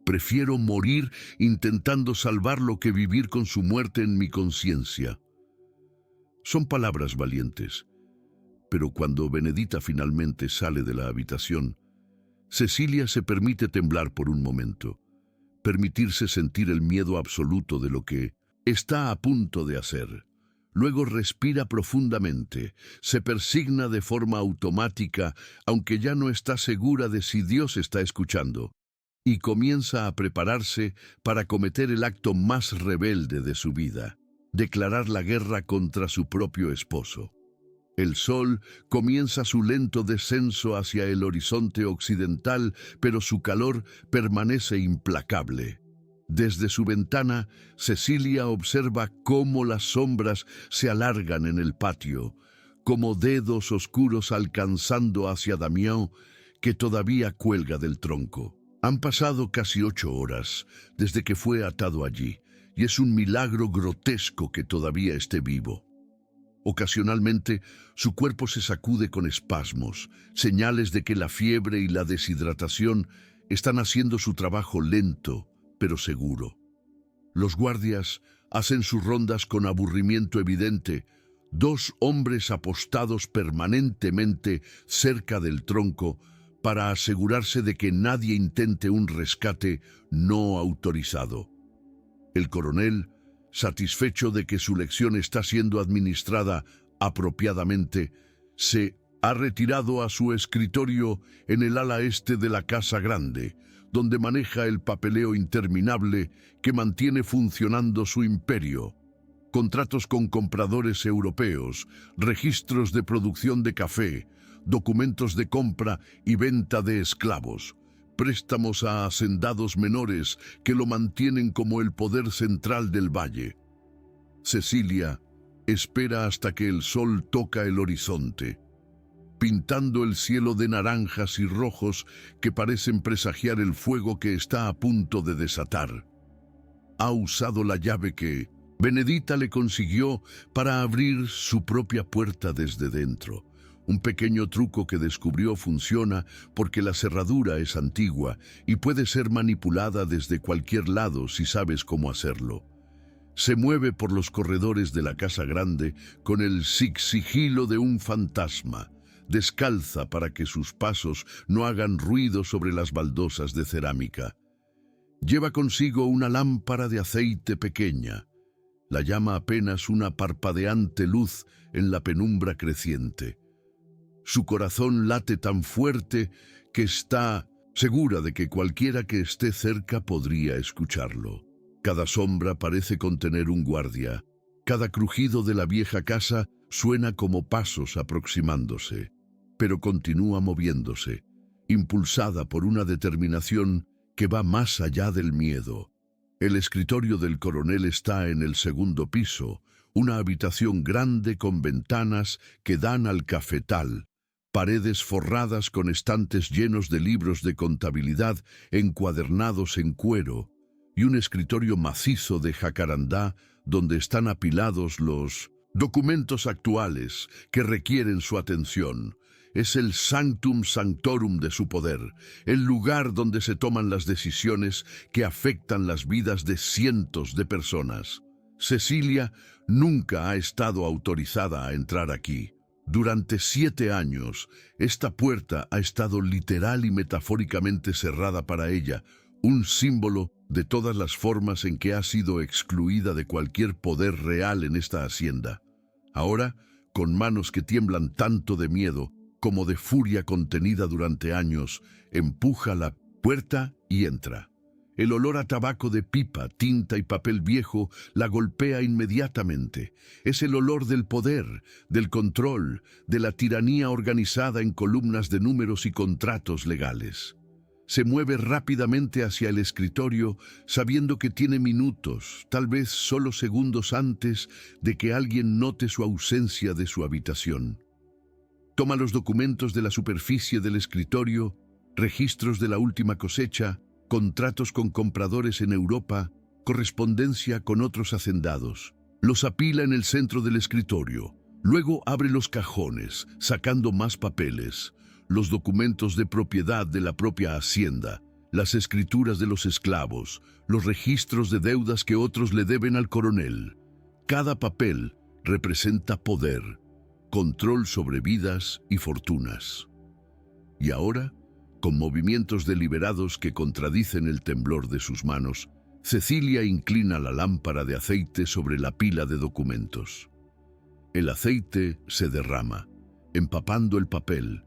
S2: Prefiero morir intentando salvarlo que vivir con su muerte en mi conciencia. Son palabras valientes, pero cuando Benedita finalmente sale de la habitación, Cecilia se permite temblar por un momento, permitirse sentir el miedo absoluto de lo que está a punto de hacer. Luego respira profundamente, se persigna de forma automática, aunque ya no está segura de si Dios está escuchando, y comienza a prepararse para cometer el acto más rebelde de su vida: declarar la guerra contra su propio esposo. El sol comienza su lento descenso hacia el horizonte occidental, pero su calor permanece implacable. Desde su ventana, Cecilia observa cómo las sombras se alargan en el patio, como dedos oscuros alcanzando hacia Damián, que todavía cuelga del tronco. Han pasado casi 8 horas desde que fue atado allí, y es un milagro grotesco que todavía esté vivo. Ocasionalmente, su cuerpo se sacude con espasmos, señales de que la fiebre y la deshidratación están haciendo su trabajo lento, pero seguro. Los guardias hacen sus rondas con aburrimiento evidente. 2 hombres apostados permanentemente cerca del tronco para asegurarse de que nadie intente un rescate no autorizado. El coronel, satisfecho de que su lección está siendo administrada apropiadamente, se ha retirado a su escritorio en el ala este de la Casa Grande, donde maneja el papeleo interminable que mantiene funcionando su imperio. Contratos con compradores europeos, registros de producción de café, documentos de compra y venta de esclavos, préstamos a hacendados menores que lo mantienen como el poder central del valle. Cecilia espera hasta que el sol toca el horizonte, pintando el cielo de naranjas y rojos que parecen presagiar el fuego que está a punto de desatar. Ha usado la llave que Benedita le consiguió para abrir su propia puerta desde dentro. Un pequeño truco que descubrió funciona porque la cerradura es antigua y puede ser manipulada desde cualquier lado si sabes cómo hacerlo. Se mueve por los corredores de la Casa Grande con el sigilo de un fantasma, descalza para que sus pasos no hagan ruido sobre las baldosas de cerámica. Lleva consigo una lámpara de aceite pequeña. La llama apenas una parpadeante luz en la penumbra creciente. Su corazón late tan fuerte que está segura de que cualquiera que esté cerca podría escucharlo. Cada sombra parece contener un guardia. Cada crujido de la vieja casa suena como pasos aproximándose, pero continúa moviéndose, impulsada por una determinación que va más allá del miedo. El escritorio del coronel está en el 2.º piso, una habitación grande con ventanas que dan al cafetal, paredes forradas con estantes llenos de libros de contabilidad encuadernados en cuero, y un escritorio macizo de jacarandá donde están apilados los documentos actuales que requieren su atención. Es el sanctum sanctorum de su poder, el lugar donde se toman las decisiones que afectan las vidas de cientos de personas. Cecilia nunca ha estado autorizada a entrar aquí. Durante 7 años, esta puerta ha estado literal y metafóricamente cerrada para ella, un símbolo de todas las formas en que ha sido excluida de cualquier poder real en esta hacienda. Ahora, con manos que tiemblan tanto de miedo como de furia contenida durante años, empuja la puerta y entra. El olor a tabaco de pipa, tinta y papel viejo la golpea inmediatamente. Es el olor del poder, del control, de la tiranía organizada en columnas de números y contratos legales. Se mueve rápidamente hacia el escritorio, sabiendo que tiene minutos, tal vez solo segundos antes de que alguien note su ausencia de su habitación. Toma los documentos de la superficie del escritorio, registros de la última cosecha, contratos con compradores en Europa, correspondencia con otros hacendados. Los apila en el centro del escritorio. Luego abre los cajones, sacando más papeles, los documentos de propiedad de la propia hacienda, las escrituras de los esclavos, los registros de deudas que otros le deben al coronel. Cada papel representa poder, control sobre vidas y fortunas. Y ahora, con movimientos deliberados que contradicen el temblor de sus manos, Cecilia inclina la lámpara de aceite sobre la pila de documentos. El aceite se derrama, empapando el papel,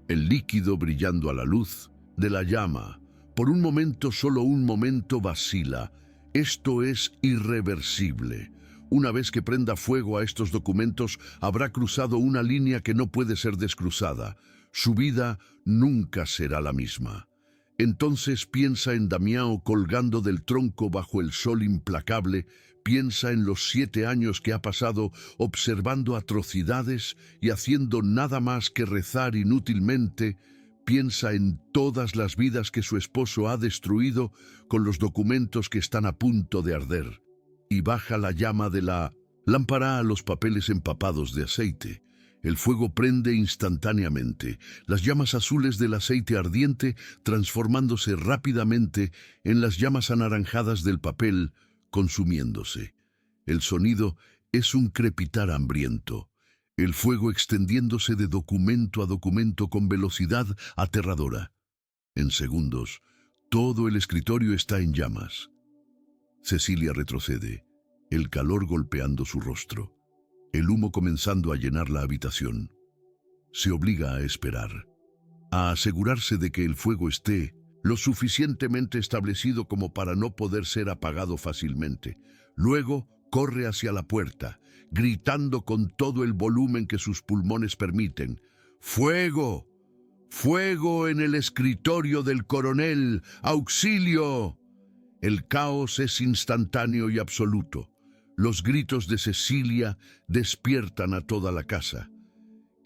S2: el líquido brillando a la luz de la llama. Por un momento, solo un momento, vacila. Esto es irreversible. Una vez que prenda fuego a estos documentos, habrá cruzado una línea que no puede ser descruzada. Su vida nunca será la misma. Entonces piensa en Damião colgando del tronco bajo el sol implacable, piensa en los 7 años que ha pasado observando atrocidades y haciendo nada más que rezar inútilmente, piensa en todas las vidas que su esposo ha destruido con los documentos que están a punto de arder, y baja la llama de la lámpara a los papeles empapados de aceite. El fuego prende instantáneamente, las llamas azules del aceite ardiente transformándose rápidamente en las llamas anaranjadas del papel, consumiéndose. El sonido es un crepitar hambriento, el fuego extendiéndose de documento a documento con velocidad aterradora. En segundos, todo el escritorio está en llamas. Cecilia retrocede, el calor golpeando su rostro, el humo comenzando a llenar la habitación. Se obliga a esperar, a asegurarse de que el fuego esté lo suficientemente establecido como para no poder ser apagado fácilmente. Luego corre hacia la puerta, gritando con todo el volumen que sus pulmones permiten: ¡Fuego! ¡Fuego en el escritorio del coronel! ¡Auxilio! El caos es instantáneo y absoluto. Los gritos de Cecilia despiertan a toda la casa.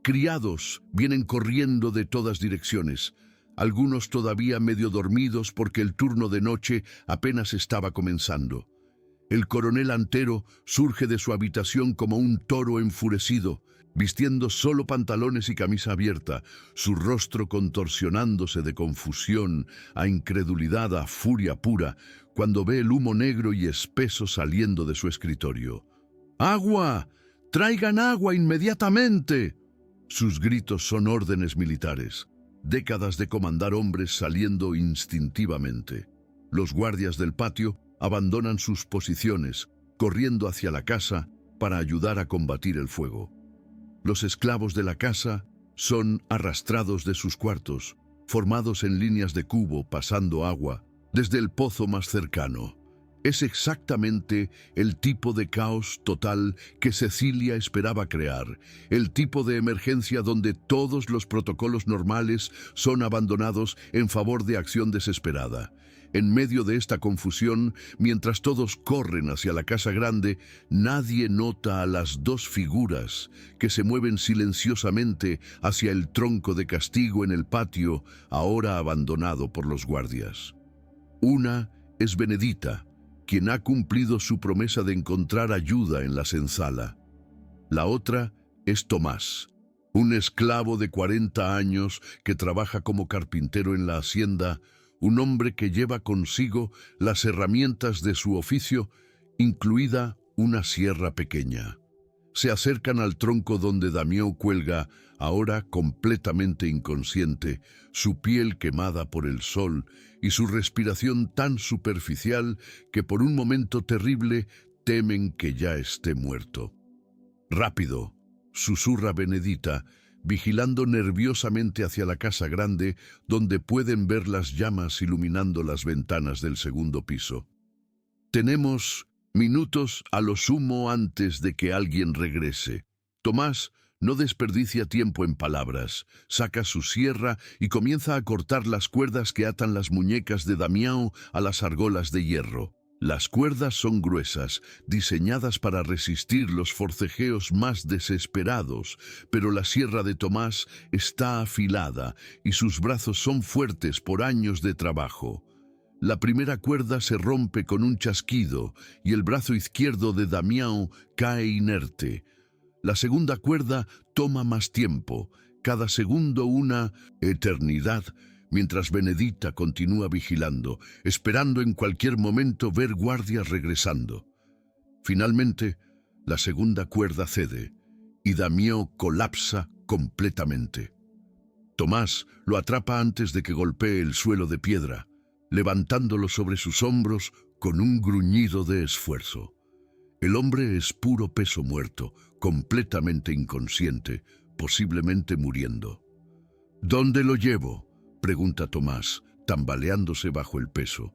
S2: Criados vienen corriendo de todas direcciones, algunos todavía medio dormidos porque el turno de noche apenas estaba comenzando. El coronel Antero surge de su habitación como un toro enfurecido, vistiendo solo pantalones y camisa abierta, su rostro contorsionándose de confusión a incredulidad, a furia pura, cuando ve el humo negro y espeso saliendo de su escritorio. ¡Agua! ¡Traigan agua inmediatamente! Sus gritos son órdenes militares, décadas de comandar hombres saliendo instintivamente. Los guardias del patio abandonan sus posiciones, corriendo hacia la casa para ayudar a combatir el fuego. Los esclavos de la casa son arrastrados de sus cuartos, formados en líneas de cubo pasando agua desde el pozo más cercano. Es exactamente el tipo de caos total que Cecilia esperaba crear, el tipo de emergencia donde todos los protocolos normales son abandonados en favor de acción desesperada. En medio de esta confusión, mientras todos corren hacia la casa grande, nadie nota a las dos figuras que se mueven silenciosamente hacia el tronco de castigo en el patio, ahora abandonado por los guardias. Una es Benedita, quien ha cumplido su promesa de encontrar ayuda en la senzala. La otra es Tomás, un esclavo de 40 años que trabaja como carpintero en la hacienda, un hombre que lleva consigo las herramientas de su oficio, incluida una sierra pequeña. Se acercan al tronco donde Damião cuelga, ahora completamente inconsciente, su piel quemada por el sol y su respiración tan superficial que por un momento terrible temen que ya esté muerto. «Rápido», susurra Benedita, vigilando nerviosamente hacia la casa grande, donde pueden ver las llamas iluminando las ventanas del segundo piso. «Tenemos minutos a lo sumo antes de que alguien regrese». Tomás No desperdicia tiempo en palabras, saca su sierra y comienza a cortar las cuerdas que atan las muñecas de Damião a las argolas de hierro. Las cuerdas son gruesas, diseñadas para resistir los forcejeos más desesperados, pero la sierra de Tomás está afilada y sus brazos son fuertes por años de trabajo. La primera cuerda se rompe con un chasquido y el brazo izquierdo de Damião cae inerte. La segunda cuerda toma más tiempo, cada segundo una eternidad, mientras Benedita continúa vigilando, esperando en cualquier momento ver guardias regresando. Finalmente, la segunda cuerda cede y Damião colapsa completamente. Tomás lo atrapa antes de que golpee el suelo de piedra, levantándolo sobre sus hombros con un gruñido de esfuerzo. El hombre es puro peso muerto, completamente inconsciente, posiblemente muriendo. ¿Dónde lo llevo?, pregunta Tomás, tambaleándose bajo el peso.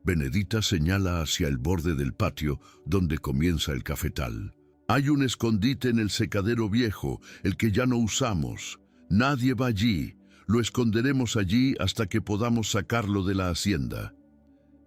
S2: Benedita señala hacia el borde del patio, donde comienza el cafetal. Hay un escondite en el secadero viejo, el que ya no usamos. Nadie va allí. Lo esconderemos allí hasta que podamos sacarlo de la hacienda.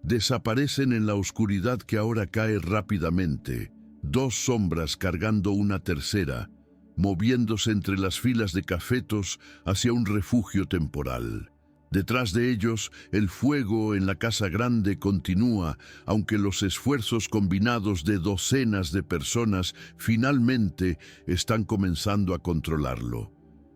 S2: Desaparecen en la oscuridad que ahora cae rápidamente, dos sombras cargando una tercera, moviéndose entre las filas de cafetos hacia un refugio temporal. Detrás de ellos, el fuego en la casa grande continúa, aunque los esfuerzos combinados de docenas de personas finalmente están comenzando a controlarlo.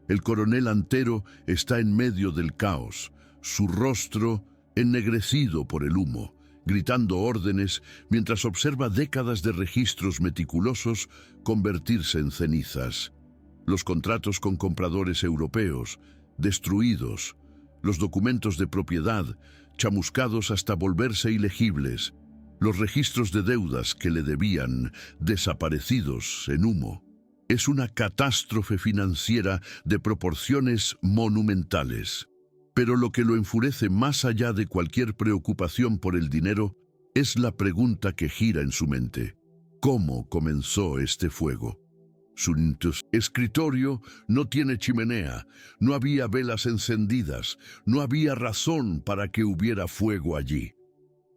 S2: El coronel Antero está en medio del caos, su rostro ennegrecido por el humo, gritando órdenes mientras observa décadas de registros meticulosos convertirse en cenizas. Los contratos con compradores europeos, destruidos, los documentos de propiedad, chamuscados hasta volverse ilegibles, los registros de deudas que le debían, desaparecidos en humo. Es una catástrofe financiera de proporciones monumentales. Pero lo que lo enfurece más allá de cualquier preocupación por el dinero es la pregunta que gira en su mente. ¿Cómo comenzó este fuego? Su escritorio no tiene chimenea, no había velas encendidas, no había razón para que hubiera fuego allí.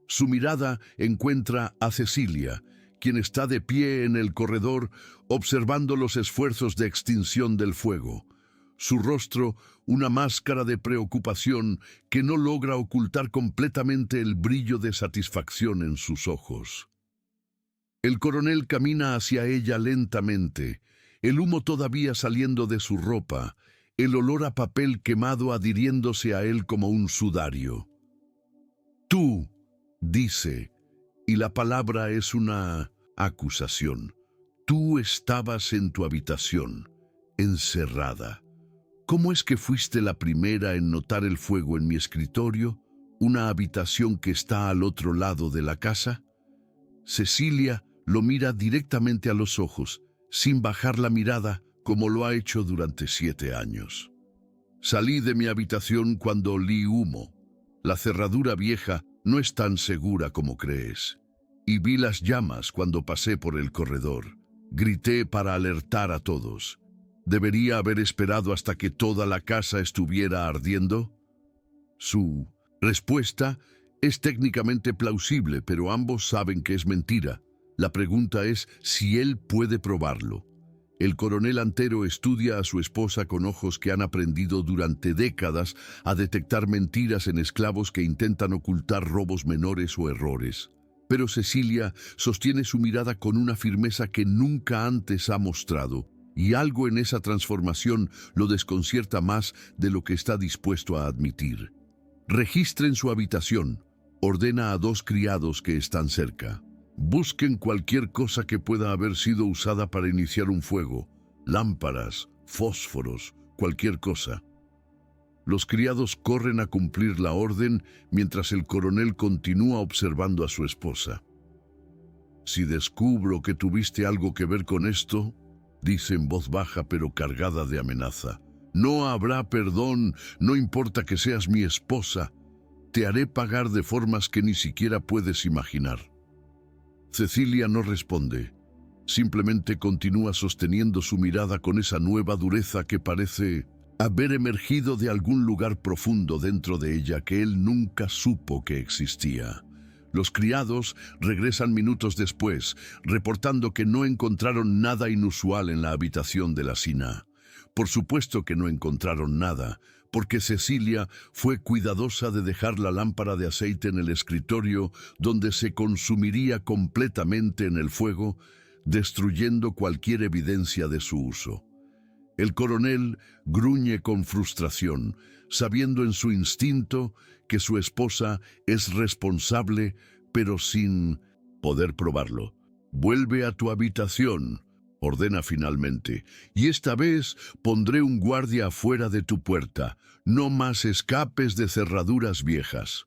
S2: Su mirada encuentra a Cecilia, quien está de pie en el corredor observando los esfuerzos de extinción del fuego. Su rostro, una máscara de preocupación que no logra ocultar completamente el brillo de satisfacción en sus ojos. El coronel camina hacia ella lentamente, el humo todavía saliendo de su ropa, el olor a papel quemado adhiriéndose a él como un sudario. «Tú», dice, y la palabra es una acusación. «Tú estabas en tu habitación, encerrada. ¿Cómo es que fuiste la primera en notar el fuego en mi escritorio, una habitación que está al otro lado de la casa?» Cecilia lo mira directamente a los ojos, sin bajar la mirada, como lo ha hecho durante 7 años. «Salí de mi habitación cuando olí humo. La cerradura vieja no es tan segura como crees. Y vi las llamas cuando pasé por el corredor. Grité para alertar a todos. ¿Debería haber esperado hasta que toda la casa estuviera ardiendo?» Su respuesta es técnicamente plausible, pero ambos saben que es mentira. La pregunta es si él puede probarlo. El coronel Antero estudia a su esposa con ojos que han aprendido durante décadas a detectar mentiras en esclavos que intentan ocultar robos menores o errores. Pero Cecilia sostiene su mirada con una firmeza que nunca antes ha mostrado, y algo en esa transformación lo desconcierta más de lo que está dispuesto a admitir. «Registren su habitación», ordena a 2 criados que están cerca. «Busquen cualquier cosa que pueda haber sido usada para iniciar un fuego, lámparas, fósforos, cualquier cosa». Los criados corren a cumplir la orden mientras el coronel continúa observando a su esposa. «Si descubro que tuviste algo que ver con esto», dice en voz baja pero cargada de amenaza, «no habrá perdón, no importa que seas mi esposa. Te haré pagar de formas que ni siquiera puedes imaginar». Cecilia no responde. Simplemente continúa sosteniendo su mirada con esa nueva dureza que parece haber emergido de algún lugar profundo dentro de ella que él nunca supo que existía. Los criados regresan minutos después, reportando que no encontraron nada inusual en la habitación de la Sina. Por supuesto que no encontraron nada, porque Cecilia fue cuidadosa de dejar la lámpara de aceite en el escritorio, donde se consumiría completamente en el fuego, destruyendo cualquier evidencia de su uso. El coronel gruñe con frustración, sabiendo en su instinto que su esposa es responsable, pero sin poder probarlo. «Vuelve a tu habitación», ordena finalmente, «y esta vez pondré un guardia afuera de tu puerta. No más escapes de cerraduras viejas».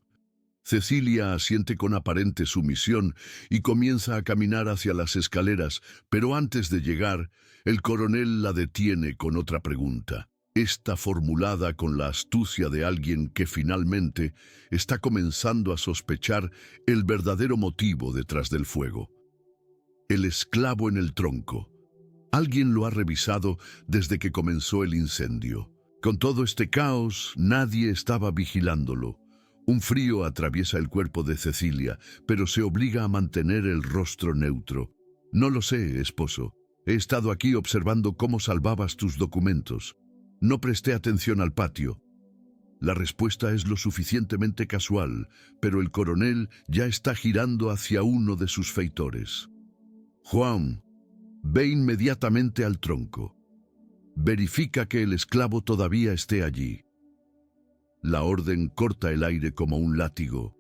S2: Cecilia asiente con aparente sumisión y comienza a caminar hacia las escaleras, pero antes de llegar, el coronel la detiene con otra pregunta. Esta formulada con la astucia de alguien que finalmente está comenzando a sospechar el verdadero motivo detrás del fuego. El esclavo en el tronco. Alguien lo ha revisado desde que comenzó el incendio. Con todo este caos, nadie estaba vigilándolo. Un frío atraviesa el cuerpo de Cecilia, pero se obliga a mantener el rostro neutro. «No lo sé, esposo. He estado aquí observando cómo salvabas tus documentos. No presté atención al patio». La respuesta es lo suficientemente casual, pero el coronel ya está girando hacia uno de sus feitores. «Juan, ve inmediatamente al tronco. Verifica que el esclavo todavía esté allí». La orden corta el aire como un látigo.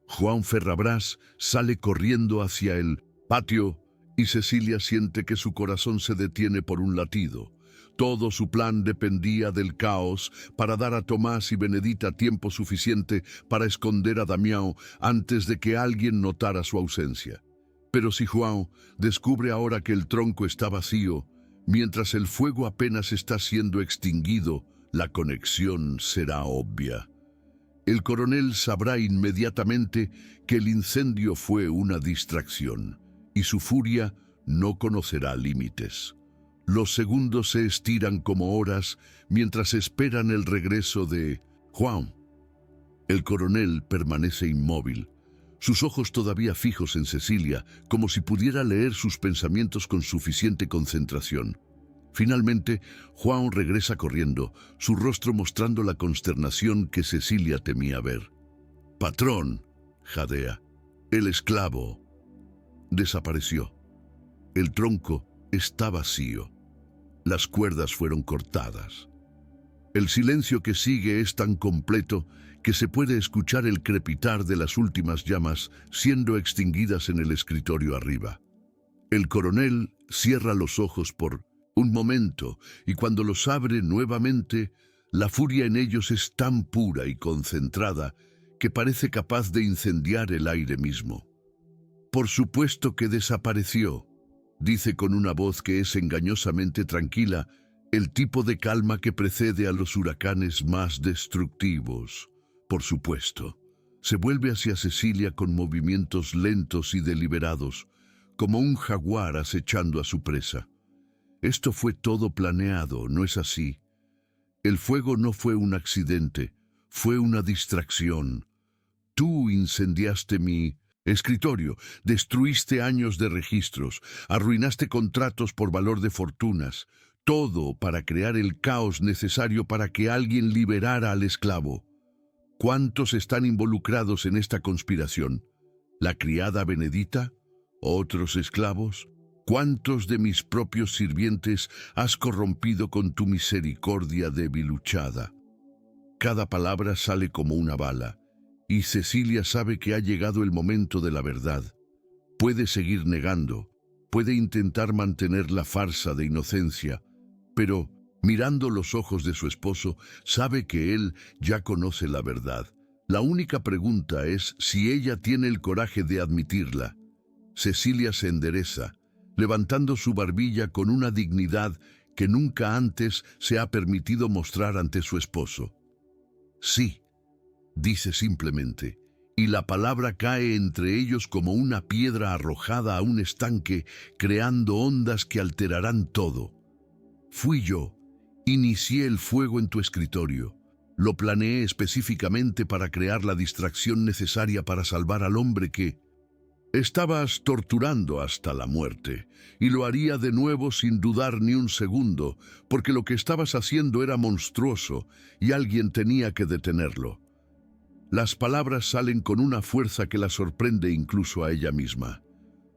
S2: Juan Ferrabrás sale corriendo hacia el patio y Cecilia siente que su corazón se detiene por un latido. Todo su plan dependía del caos para dar a Tomás y Benedita tiempo suficiente para esconder a Damião antes de que alguien notara su ausencia. Pero si Juan descubre ahora que el tronco está vacío, mientras el fuego apenas está siendo extinguido, la conexión será obvia. El coronel sabrá inmediatamente que el incendio fue una distracción, y su furia no conocerá límites. Los segundos se estiran como horas mientras esperan el regreso de Juan. El coronel permanece inmóvil, sus ojos todavía fijos en Cecilia, como si pudiera leer sus pensamientos con suficiente concentración. Finalmente, Juan regresa corriendo, su rostro mostrando la consternación que Cecilia temía ver. «Patrón», jadea, «el esclavo desapareció. El tronco está vacío. Las cuerdas fueron cortadas». El silencio que sigue es tan completo que se puede escuchar el crepitar de las últimas llamas siendo extinguidas en el escritorio arriba. El coronel cierra los ojos por un momento, y cuando los abre nuevamente, la furia en ellos es tan pura y concentrada que parece capaz de incendiar el aire mismo. «Por supuesto que desapareció», dice con una voz que es engañosamente tranquila, el tipo de calma que precede a los huracanes más destructivos. «Por supuesto». Se vuelve hacia Cecilia con movimientos lentos y deliberados, como un jaguar acechando a su presa. «Esto fue todo planeado, ¿no es así? El fuego no fue un accidente, fue una distracción. Tú incendiaste mi escritorio, destruiste años de registros, arruinaste contratos por valor de fortunas, todo para crear el caos necesario para que alguien liberara al esclavo. ¿Cuántos están involucrados en esta conspiración? ¿La criada Benedita? ¿Otros esclavos? ¿Cuántos de mis propios sirvientes has corrompido con tu misericordia debiluchada?» Cada palabra sale como una bala, y Cecilia sabe que ha llegado el momento de la verdad. Puede seguir negando, puede intentar mantener la farsa de inocencia, pero, mirando los ojos de su esposo, sabe que él ya conoce la verdad. La única pregunta es si ella tiene el coraje de admitirla. Cecilia se endereza, levantando su barbilla con una dignidad que nunca antes se ha permitido mostrar ante su esposo. «Sí», dice simplemente, y la palabra cae entre ellos como una piedra arrojada a un estanque, creando ondas que alterarán todo. Fui yo, inicié el fuego en tu escritorio. Lo planeé específicamente para crear la distracción necesaria para salvar al hombre que estabas torturando hasta la muerte, y lo haría de nuevo sin dudar ni un segundo, porque lo que estabas haciendo era monstruoso y alguien tenía que detenerlo. Las palabras salen con una fuerza que la sorprende incluso a ella misma.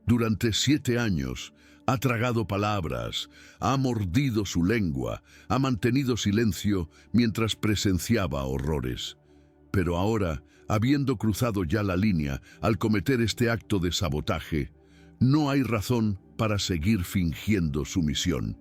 S2: Durante 7 años ha tragado palabras, ha mordido su lengua, ha mantenido silencio mientras presenciaba horrores. Pero ahora, habiendo cruzado ya la línea al cometer este acto de sabotaje, no hay razón para seguir fingiendo sumisión.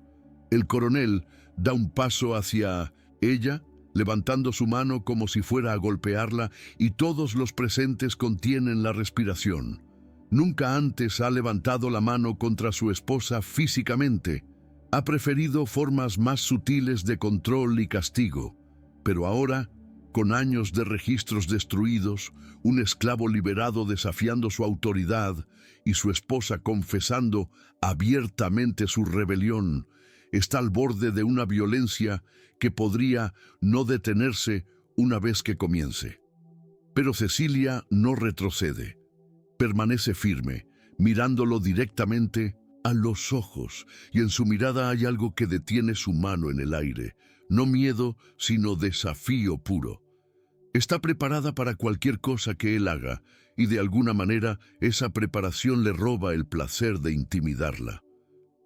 S2: El coronel da un paso hacia ella, levantando su mano como si fuera a golpearla, y todos los presentes contienen la respiración. Nunca antes ha levantado la mano contra su esposa físicamente. Ha preferido formas más sutiles de control y castigo. Pero ahora, con años de registros destruidos, un esclavo liberado desafiando su autoridad y su esposa confesando abiertamente su rebelión, está al borde de una violencia que podría no detenerse una vez que comience. Pero Cecilia no retrocede. Permanece firme, mirándolo directamente a los ojos, y en su mirada hay algo que detiene su mano en el aire. No miedo, sino desafío puro. Está preparada para cualquier cosa que él haga, y de alguna manera esa preparación le roba el placer de intimidarla.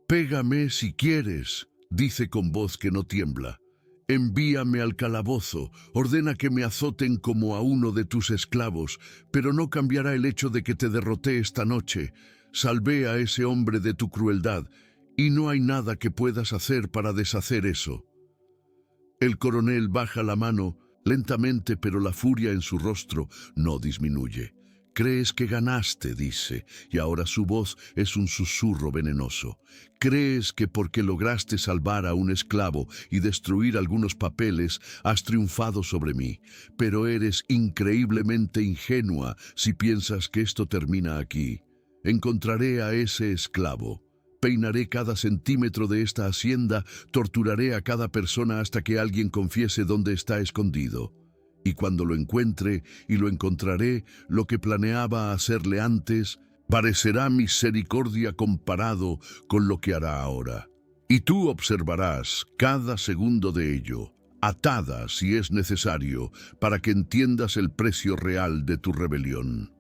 S2: «Pégame si quieres», dice con voz que no tiembla. «Envíame al calabozo, ordena que me azoten como a uno de tus esclavos, pero no cambiará el hecho de que te derroté esta noche. Salvé a ese hombre de tu crueldad, y no hay nada que puedas hacer para deshacer eso». El coronel baja la mano lentamente, pero la furia en su rostro no disminuye. «Crees que ganaste», dice, y ahora su voz es un susurro venenoso. «Crees que porque lograste salvar a un esclavo y destruir algunos papeles, has triunfado sobre mí, pero eres increíblemente ingenua si piensas que esto termina aquí. Encontraré a ese esclavo. Peinaré cada centímetro de esta hacienda, torturaré a cada persona hasta que alguien confiese dónde está escondido. Y cuando lo encuentre, y lo encontraré, lo que planeaba hacerle antes parecerá misericordia comparado con lo que hará ahora. Y tú observarás cada segundo de ello, atada si es necesario, para que entiendas el precio real de tu rebelión».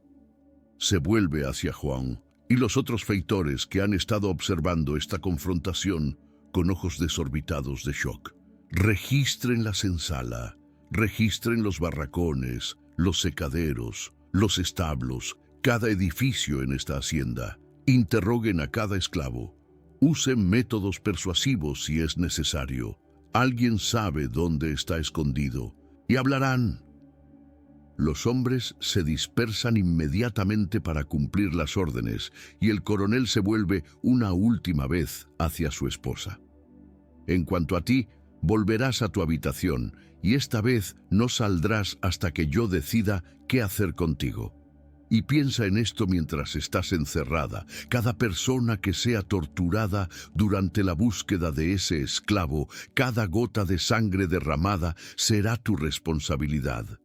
S2: Se vuelve hacia Juan y los otros feitores que han estado observando esta confrontación con ojos desorbitados de shock. «Registren la senzala. Registren los barracones, los secaderos, los establos, cada edificio en esta hacienda. Interroguen a cada esclavo. Usen métodos persuasivos si es necesario. Alguien sabe dónde está escondido. Y hablarán». Los hombres se dispersan inmediatamente para cumplir las órdenes, y el coronel se vuelve una última vez hacia su esposa. «En cuanto a ti, volverás a tu habitación, y esta vez no saldrás hasta que yo decida qué hacer contigo. Y piensa en esto mientras estás encerrada. Cada persona que sea torturada durante la búsqueda de ese esclavo, cada gota de sangre derramada será tu responsabilidad.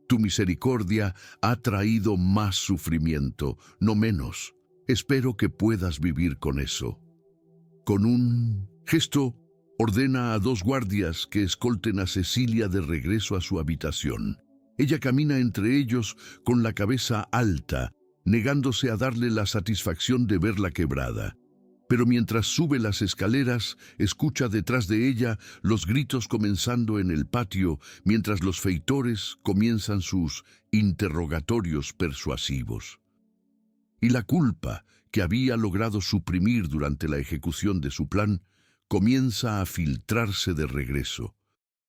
S2: Tu misericordia ha traído más sufrimiento, no menos. Espero que puedas vivir con eso». Con un gesto, ordena a 2 guardias que escolten a Cecilia de regreso a su habitación. Ella camina entre ellos con la cabeza alta, negándose a darle la satisfacción de verla quebrada. Pero mientras sube las escaleras, escucha detrás de ella los gritos comenzando en el patio, mientras los feitores comienzan sus interrogatorios persuasivos. Y la culpa que había logrado suprimir durante la ejecución de su plan comienza a filtrarse de regreso,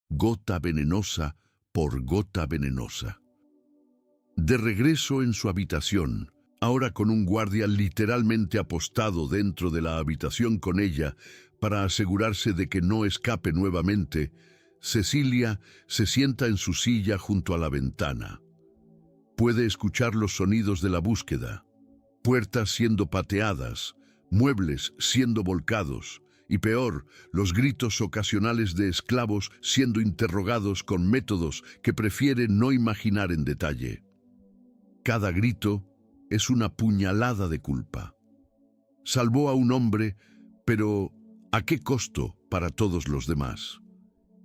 S2: gota venenosa por gota venenosa. De regreso en su habitación, ahora con un guardia literalmente apostado dentro de la habitación con ella para asegurarse de que no escape nuevamente, Cecilia se sienta en su silla junto a la ventana. Puede escuchar los sonidos de la búsqueda, puertas siendo pateadas, muebles siendo volcados, y peor, los gritos ocasionales de esclavos siendo interrogados con métodos que prefiere no imaginar en detalle. Cada grito es una puñalada de culpa. Salvó a un hombre, pero ¿a qué costo para todos los demás?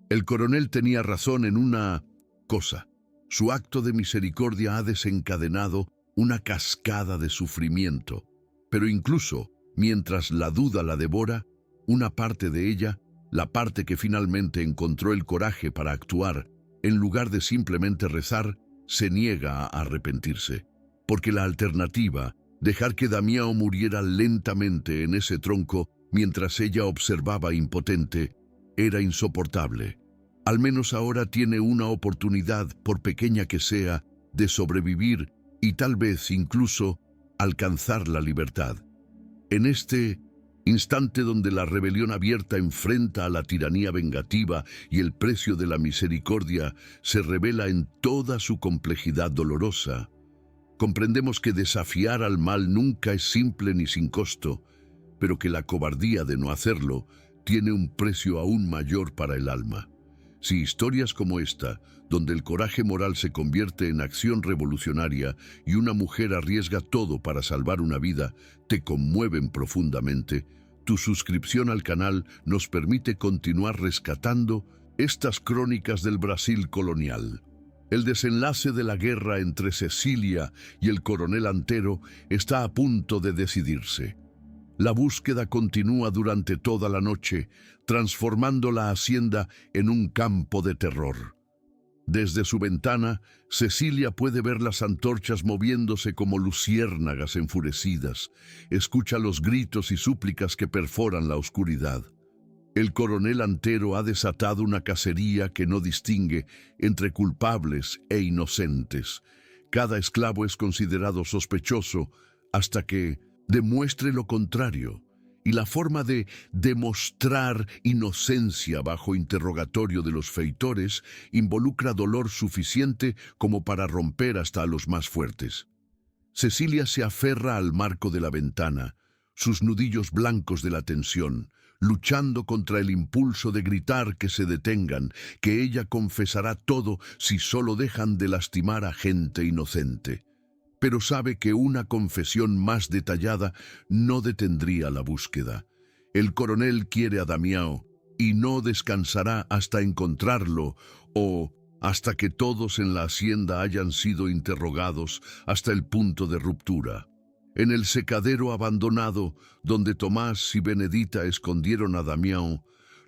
S2: El coronel tenía razón en una cosa. Su acto de misericordia ha desencadenado una cascada de sufrimiento, pero incluso mientras la duda la devora, una parte de ella, la parte que finalmente encontró el coraje para actuar, en lugar de simplemente rezar, se niega a arrepentirse. Porque la alternativa, dejar que Damião muriera lentamente en ese tronco mientras ella observaba impotente, era insoportable. Al menos ahora tiene una oportunidad, por pequeña que sea, de sobrevivir y tal vez incluso alcanzar la libertad. En este instante donde la rebelión abierta enfrenta a la tiranía vengativa y el precio de la misericordia se revela en toda su complejidad dolorosa, comprendemos que desafiar al mal nunca es simple ni sin costo, pero que la cobardía de no hacerlo tiene un precio aún mayor para el alma. Si historias como esta, donde el coraje moral se convierte en acción revolucionaria y una mujer arriesga todo para salvar una vida, te conmueven profundamente, tu suscripción al canal nos permite continuar rescatando estas crónicas del Brasil colonial. El desenlace de la guerra entre Cecília y el coronel Antero está a punto de decidirse. La búsqueda continúa durante toda la noche, transformando la hacienda en un campo de terror. Desde su ventana, Cecília puede ver las antorchas moviéndose como luciérnagas enfurecidas. Escucha los gritos y súplicas que perforan la oscuridad. El coronel Antero ha desatado una cacería que no distingue entre culpables e inocentes. Cada esclavo es considerado sospechoso hasta que demuestre lo contrario, y la forma de demostrar inocencia bajo interrogatorio de los feitores involucra dolor suficiente como para romper hasta a los más fuertes. Cecília se aferra al marco de la ventana, sus nudillos blancos de la tensión, luchando contra el impulso de gritar que se detengan, que ella confesará todo si solo dejan de lastimar a gente inocente. Pero sabe que una confesión más detallada no detendría la búsqueda. El coronel quiere a Damião y no descansará hasta encontrarlo o hasta que todos en la hacienda hayan sido interrogados hasta el punto de ruptura. En el secadero abandonado, donde Tomás y Benedita escondieron a Damião,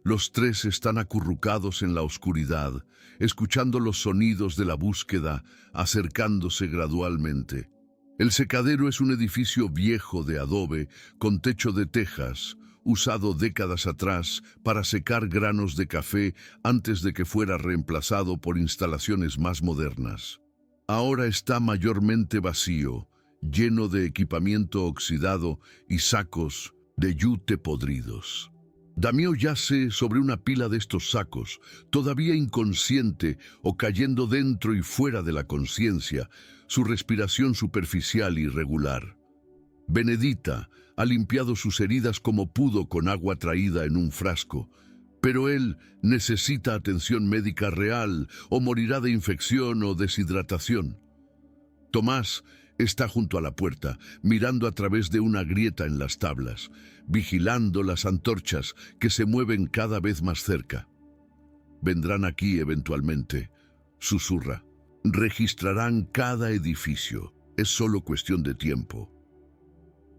S2: los tres están acurrucados en la oscuridad, escuchando los sonidos de la búsqueda, acercándose gradualmente. El secadero es un edificio viejo de adobe, con techo de tejas, usado décadas atrás para secar granos de café antes de que fuera reemplazado por instalaciones más modernas. Ahora está mayormente vacío, lleno de equipamiento oxidado y sacos de yute podridos. Damião yace sobre una pila de estos sacos, todavía inconsciente o cayendo dentro y fuera de la conciencia, su respiración superficial y irregular. Benedita ha limpiado sus heridas como pudo con agua traída en un frasco, pero él necesita atención médica real o morirá de infección o deshidratación. Tomás está junto a la puerta, mirando a través de una grieta en las tablas, vigilando las antorchas que se mueven cada vez más cerca. Vendrán aquí eventualmente, susurra. Registrarán cada edificio. Es solo cuestión de tiempo.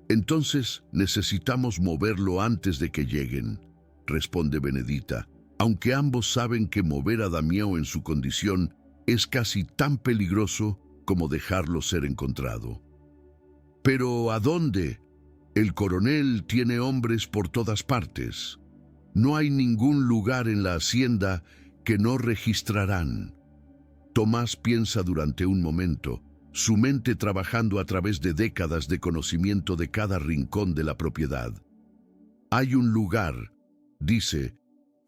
S2: Entonces necesitamos moverlo antes de que lleguen, responde Benedita, aunque ambos saben que mover a Damião en su condición es casi tan peligroso como dejarlo ser encontrado. ¿Pero a dónde? El coronel tiene hombres por todas partes. No hay ningún lugar en la hacienda que no registrarán. Tomás piensa durante un momento, su mente trabajando a través de décadas de conocimiento de cada rincón de la propiedad. Hay un lugar, dice,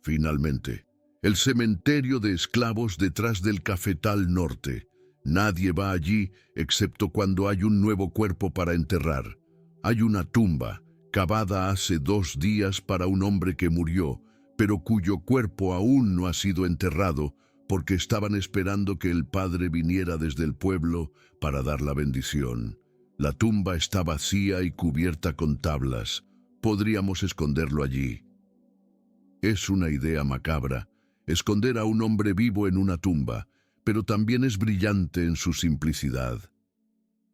S2: finalmente, el cementerio de esclavos detrás del cafetal norte. Nadie va allí excepto cuando hay un nuevo cuerpo para enterrar. Hay una tumba, cavada hace 2 días para un hombre que murió, pero cuyo cuerpo aún no ha sido enterrado, porque estaban esperando que el padre viniera desde el pueblo para dar la bendición. La tumba está vacía y cubierta con tablas. Podríamos esconderlo allí. Es una idea macabra, esconder a un hombre vivo en una tumba, pero también es brillante en su simplicidad.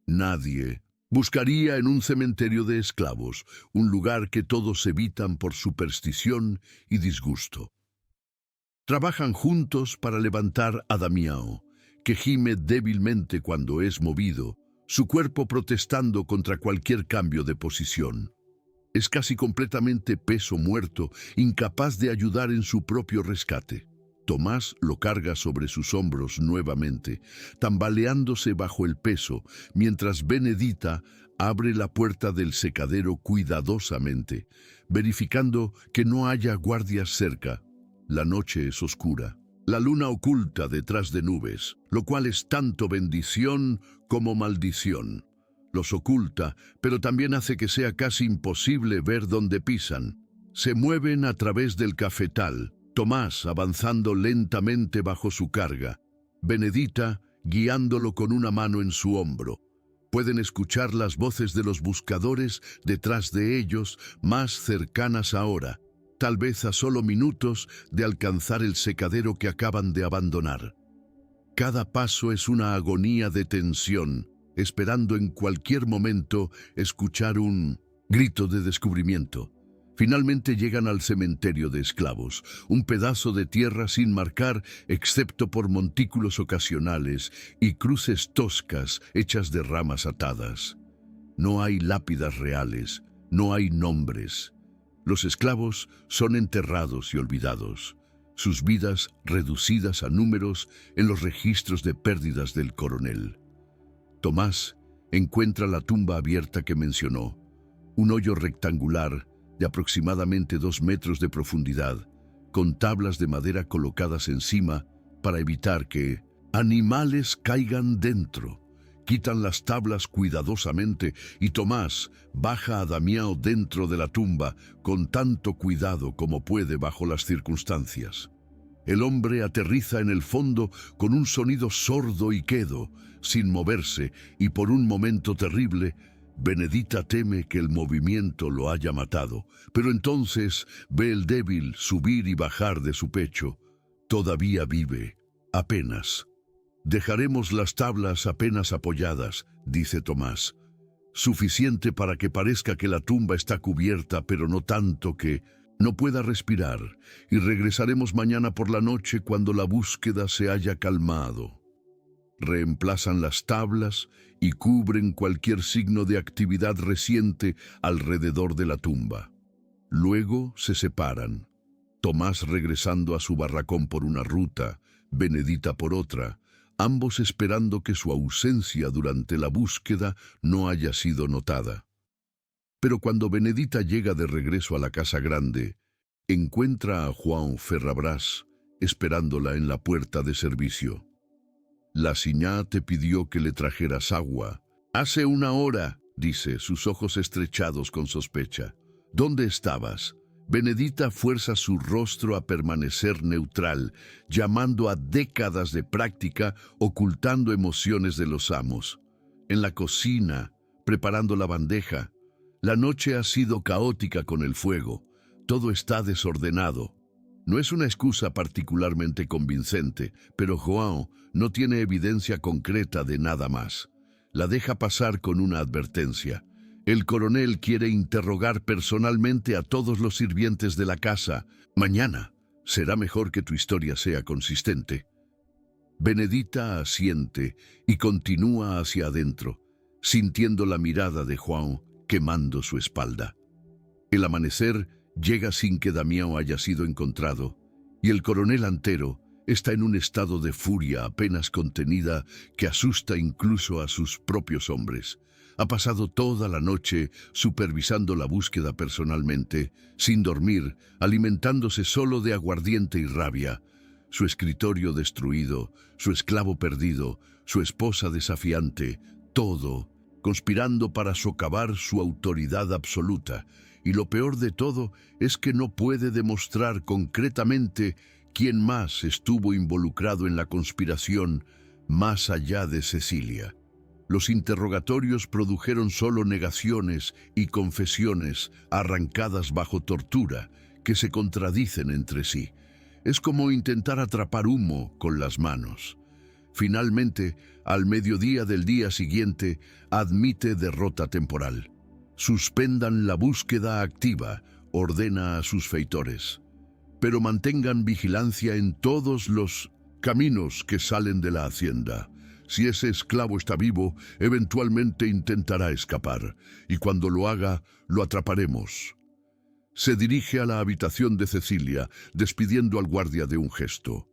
S2: Nadie buscaría en un cementerio de esclavos, un lugar que todos evitan por superstición y disgusto. Trabajan juntos para levantar a Damião, que gime débilmente cuando es movido, su cuerpo protestando contra cualquier cambio de posición. Es casi completamente peso muerto, incapaz de ayudar en su propio rescate. Tomás lo carga sobre sus hombros nuevamente, tambaleándose bajo el peso, mientras Benedita abre la puerta del secadero cuidadosamente, verificando que no haya guardias cerca. La noche es oscura. La luna oculta detrás de nubes, lo cual es tanto bendición como maldición. Los oculta, pero también hace que sea casi imposible ver dónde pisan. Se mueven a través del cafetal, Tomás avanzando lentamente bajo su carga, Benedita guiándolo con una mano en su hombro. Pueden escuchar las voces de los buscadores detrás de ellos, más cercanas ahora, tal vez a solo minutos de alcanzar el secadero que acaban de abandonar. Cada paso es una agonía de tensión, esperando en cualquier momento escuchar un grito de descubrimiento. Finalmente llegan al cementerio de esclavos, un pedazo de tierra sin marcar excepto por montículos ocasionales y cruces toscas hechas de ramas atadas. No hay lápidas reales, no hay nombres. Los esclavos son enterrados y olvidados, sus vidas reducidas a números en los registros de pérdidas del coronel. Tomás encuentra la tumba abierta que mencionó, un hoyo rectangular de aproximadamente 2 metros de profundidad, con tablas de madera colocadas encima para evitar que animales caigan dentro. Quitan las tablas cuidadosamente y Tomás baja a Damião dentro de la tumba con tanto cuidado como puede bajo las circunstancias. El hombre aterriza en el fondo con un sonido sordo y quedo, sin moverse, y por un momento terrible, Benedita teme que el movimiento lo haya matado, pero entonces ve el débil subir y bajar de su pecho. Todavía vive, apenas. Dejaremos las tablas apenas apoyadas, dice Tomás. Suficiente para que parezca que la tumba está cubierta, pero no tanto que no pueda respirar, y regresaremos mañana por la noche cuando la búsqueda se haya calmado. Reemplazan las tablas y cubren cualquier signo de actividad reciente alrededor de la tumba. Luego se separan, Tomás regresando a su barracón por una ruta, Benedita por otra, ambos esperando que su ausencia durante la búsqueda no haya sido notada. Pero cuando Benedita llega de regreso a la casa grande, encuentra a João Ferrabras esperándola en la puerta de servicio. La siñá te pidió que le trajeras agua. Hace 1 hora, dice, sus ojos estrechados con sospecha. ¿Dónde estabas? Benedita fuerza su rostro a permanecer neutral, llamando a décadas de práctica, ocultando emociones de los amos. En la cocina, preparando la bandeja. La noche ha sido caótica con el fuego. Todo está desordenado. No es una excusa particularmente convincente, pero João no tiene evidencia concreta de nada más. La deja pasar con una advertencia. El coronel quiere interrogar personalmente a todos los sirvientes de la casa. Mañana será mejor que tu historia sea consistente. Benedita asiente y continúa hacia adentro, sintiendo la mirada de João quemando su espalda. El amanecer llega sin que Damião haya sido encontrado, y el coronel Antero está en un estado de furia apenas contenida que asusta incluso a sus propios hombres. Ha pasado toda la noche supervisando la búsqueda personalmente, sin dormir, alimentándose solo de aguardiente y rabia. Su escritorio destruido, su esclavo perdido, su esposa desafiante, todo, conspirando para socavar su autoridad absoluta. Y lo peor de todo es que no puede demostrar concretamente quién más estuvo involucrado en la conspiración más allá de Cecilia. Los interrogatorios produjeron solo negaciones y confesiones arrancadas bajo tortura que se contradicen entre sí. Es como intentar atrapar humo con las manos. Finalmente, al mediodía del día siguiente, admite derrota temporal. Suspendan la búsqueda activa, ordena a sus feitores. Pero mantengan vigilancia en todos los caminos que salen de la hacienda. Si ese esclavo está vivo, eventualmente intentará escapar, y cuando lo haga, lo atraparemos. Se dirige a la habitación de Cecilia, despidiendo al guardia de un gesto.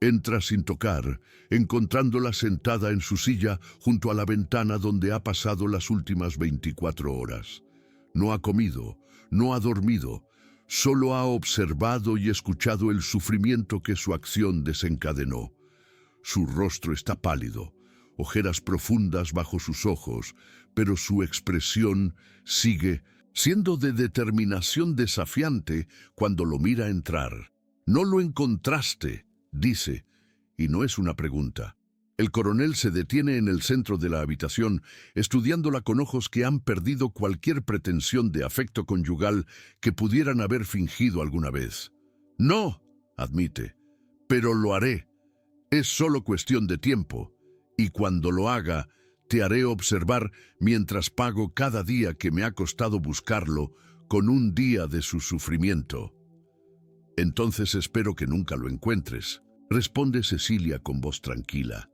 S2: Entra sin tocar, encontrándola sentada en su silla junto a la ventana donde ha pasado las últimas 24 horas. No ha comido, no ha dormido, solo ha observado y escuchado el sufrimiento que su acción desencadenó. Su rostro está pálido, ojeras profundas bajo sus ojos, pero su expresión sigue siendo de determinación desafiante cuando lo mira entrar. «No lo encontraste», dice, y no es una pregunta. El coronel se detiene en el centro de la habitación, estudiándola con ojos que han perdido cualquier pretensión de afecto conyugal que pudieran haber fingido alguna vez. «No», admite, «pero lo haré. Es solo cuestión de tiempo, y cuando lo haga, te haré observar mientras pago cada día que me ha costado buscarlo con un día de su sufrimiento». «Entonces espero que nunca lo encuentres», responde Cecilia con voz tranquila,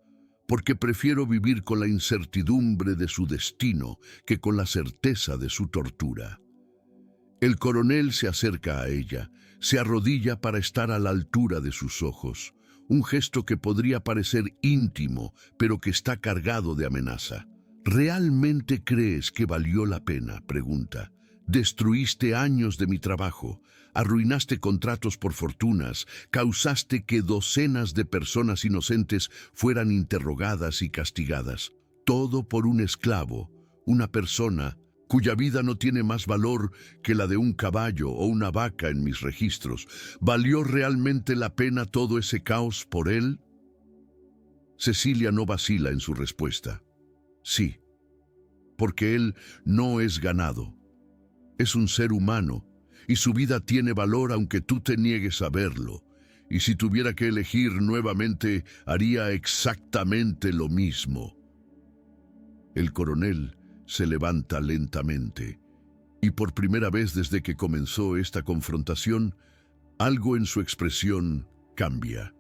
S2: «porque prefiero vivir con la incertidumbre de su destino que con la certeza de su tortura». El coronel se acerca a ella, se arrodilla para estar a la altura de sus ojos, un gesto que podría parecer íntimo, pero que está cargado de amenaza. «¿Realmente crees que valió la pena?», pregunta. «Destruiste años de mi trabajo, arruinaste contratos por fortunas, causaste que docenas de personas inocentes fueran interrogadas y castigadas. Todo por un esclavo, una persona cuya vida no tiene más valor que la de un caballo o una vaca en mis registros. ¿Valió realmente la pena todo ese caos por él?». Cecilia no vacila en su respuesta. «Sí, porque él no es ganado. Es un ser humano, y su vida tiene valor aunque tú te niegues a verlo. Y si tuviera que elegir nuevamente, haría exactamente lo mismo». El coronel se levanta lentamente, y por primera vez desde que comenzó esta confrontación, algo en su expresión cambia.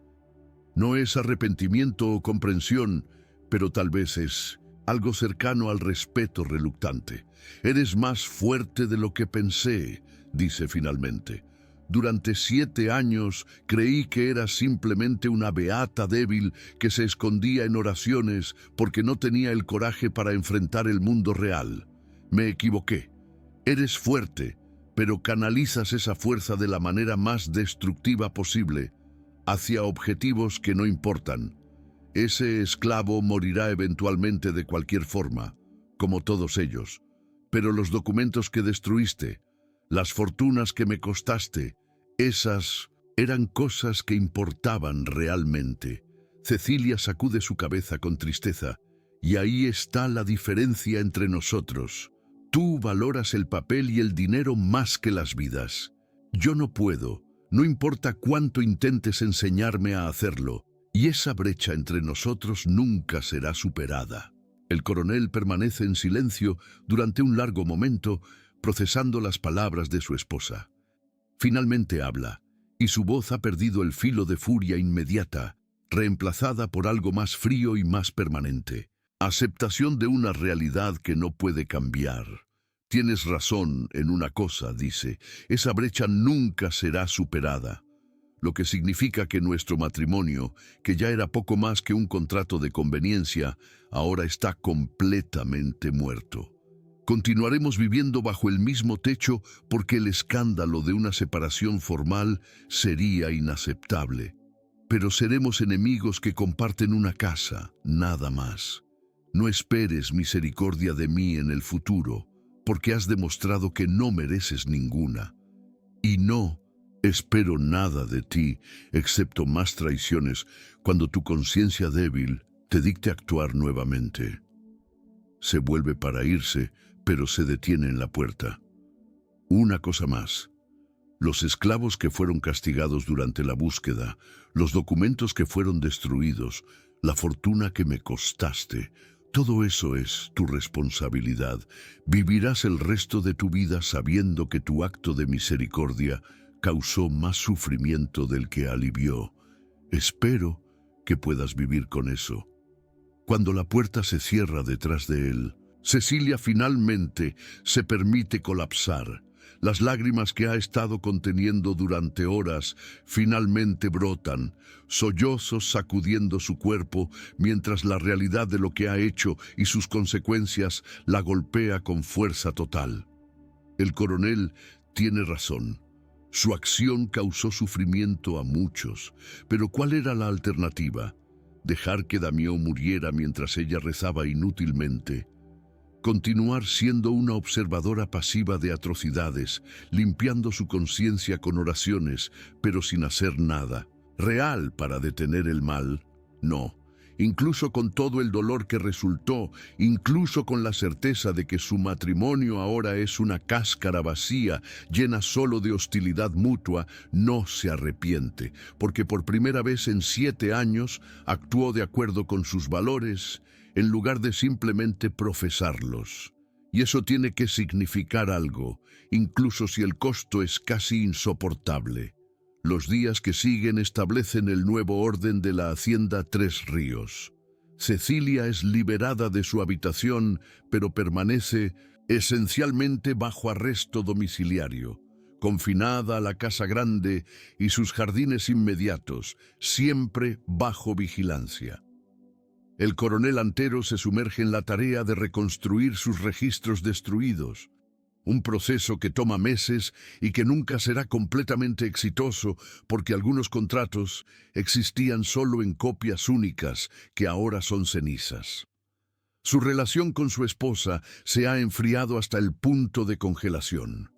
S2: No es arrepentimiento o comprensión, pero tal vez es algo cercano al respeto reluctante. «Eres más fuerte de lo que pensé», dice finalmente. «Durante 7 años creí que eras simplemente una beata débil que se escondía en oraciones porque no tenía el coraje para enfrentar el mundo real. Me equivoqué. Eres fuerte, pero canalizas esa fuerza de la manera más destructiva posible, hacia objetivos que no importan. Ese esclavo morirá eventualmente de cualquier forma, como todos ellos. Pero los documentos que destruiste, las fortunas que me costaste, esas eran cosas que importaban realmente». Cecilia sacude su cabeza con tristeza. «Y ahí está la diferencia entre nosotros. Tú valoras el papel y el dinero más que las vidas. Yo no puedo, no importa cuánto intentes enseñarme a hacerlo, y esa brecha entre nosotros nunca será superada». El coronel permanece en silencio durante un largo momento, procesando las palabras de su esposa. Finalmente habla, y su voz ha perdido el filo de furia inmediata, reemplazada por algo más frío y más permanente. «Aceptación de una realidad que no puede cambiar. Tienes razón en una cosa», dice, «esa brecha nunca será superada. Lo que significa que nuestro matrimonio, que ya era poco más que un contrato de conveniencia, ahora está completamente muerto. Continuaremos viviendo bajo el mismo techo porque el escándalo de una separación formal sería inaceptable. pero seremos enemigos que comparten una casa, nada más. No esperes misericordia de mí en el futuro, porque has demostrado que no mereces ninguna. Y no espero nada de ti, excepto más traiciones, cuando tu conciencia débil te dicte actuar nuevamente. Se vuelve para irse, pero se detiene en la puerta. Una cosa más. Los esclavos que fueron castigados durante la búsqueda, los documentos que fueron destruidos, la fortuna que me costaste, todo eso es tu responsabilidad. Vivirás el resto de tu vida sabiendo que tu acto de misericordia causó más sufrimiento del que alivió. Espero que puedas vivir con eso. Cuando la puerta se cierra detrás de él, Cecilia finalmente se permite colapsar. Las lágrimas que ha estado conteniendo durante horas finalmente brotan, sollozos sacudiendo su cuerpo mientras la realidad de lo que ha hecho y sus consecuencias la golpea con fuerza total. El coronel tiene razón. Su acción causó sufrimiento a muchos, pero ¿cuál era la alternativa? ¿Dejar que Damião muriera mientras ella rezaba inútilmente? Continuar siendo una observadora pasiva de atrocidades, limpiando su conciencia con oraciones, pero sin hacer nada. ¿Real para detener el mal? No. Incluso con todo el dolor que resultó, incluso con la certeza de que su matrimonio ahora es una cáscara vacía, llena solo de hostilidad mutua, no se arrepiente, porque por primera vez en 7 años actuó de acuerdo con sus valores, en lugar de simplemente profesarlos. Y eso tiene que significar algo, incluso si el costo es casi insoportable. Los días que siguen establecen el nuevo orden de la Hacienda Tres Ríos. Cecilia es liberada de su habitación, pero permanece esencialmente bajo arresto domiciliario, confinada a la casa grande y sus jardines inmediatos, siempre bajo vigilancia. El coronel Antero se sumerge en la tarea de reconstruir sus registros destruidos, un proceso que toma meses y que nunca será completamente exitoso porque algunos contratos existían solo en copias únicas que ahora son cenizas. Su relación con su esposa se ha enfriado hasta el punto de congelación.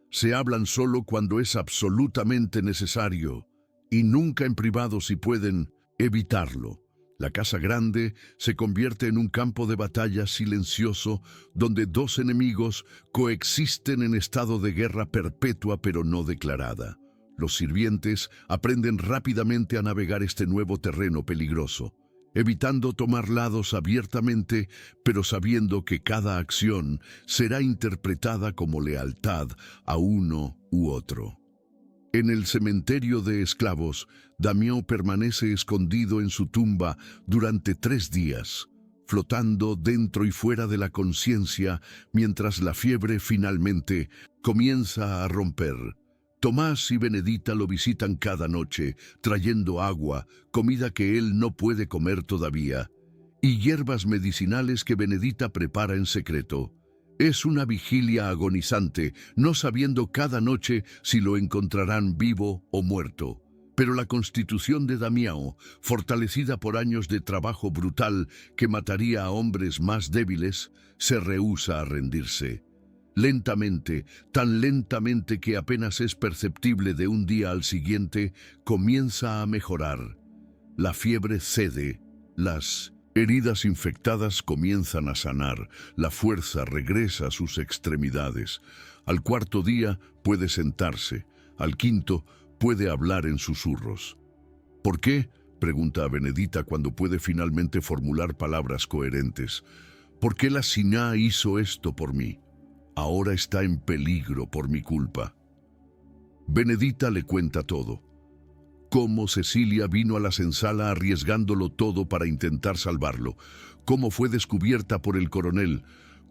S2: Se hablan solo cuando es absolutamente necesario y nunca en privado si pueden evitarlo. La casa grande se convierte en un campo de batalla silencioso donde 2 enemigos coexisten en estado de guerra perpetua pero no declarada. Los sirvientes aprenden rápidamente a navegar este nuevo terreno peligroso, evitando tomar lados abiertamente, pero sabiendo que cada acción será interpretada como lealtad a uno u otro. En el cementerio de esclavos, Damião permanece escondido en su tumba durante 3 días, flotando dentro y fuera de la conciencia mientras la fiebre finalmente comienza a romper. Tomás y Benedita lo visitan cada noche, trayendo agua, comida que él no puede comer todavía, y hierbas medicinales que Benedita prepara en secreto. Es una vigilia agonizante, no sabiendo cada noche si lo encontrarán vivo o muerto. Pero la constitución de Damião, fortalecida por años de trabajo brutal que mataría a hombres más débiles, se rehúsa a rendirse. Lentamente, tan lentamente que apenas es perceptible de un día al siguiente, comienza a mejorar. La fiebre cede, las heridas infectadas comienzan a sanar, la fuerza regresa a sus extremidades. Al 4.º día puede sentarse, al 5.º puede hablar en susurros. ¿Por qué?, pregunta a Benedita cuando puede finalmente formular palabras coherentes. ¿Por qué la Siná hizo esto por mí? Ahora está en peligro por mi culpa. Benedita le cuenta todo. Cómo Cecilia vino a la senzala arriesgándolo todo para intentar salvarlo, cómo fue descubierta por el coronel,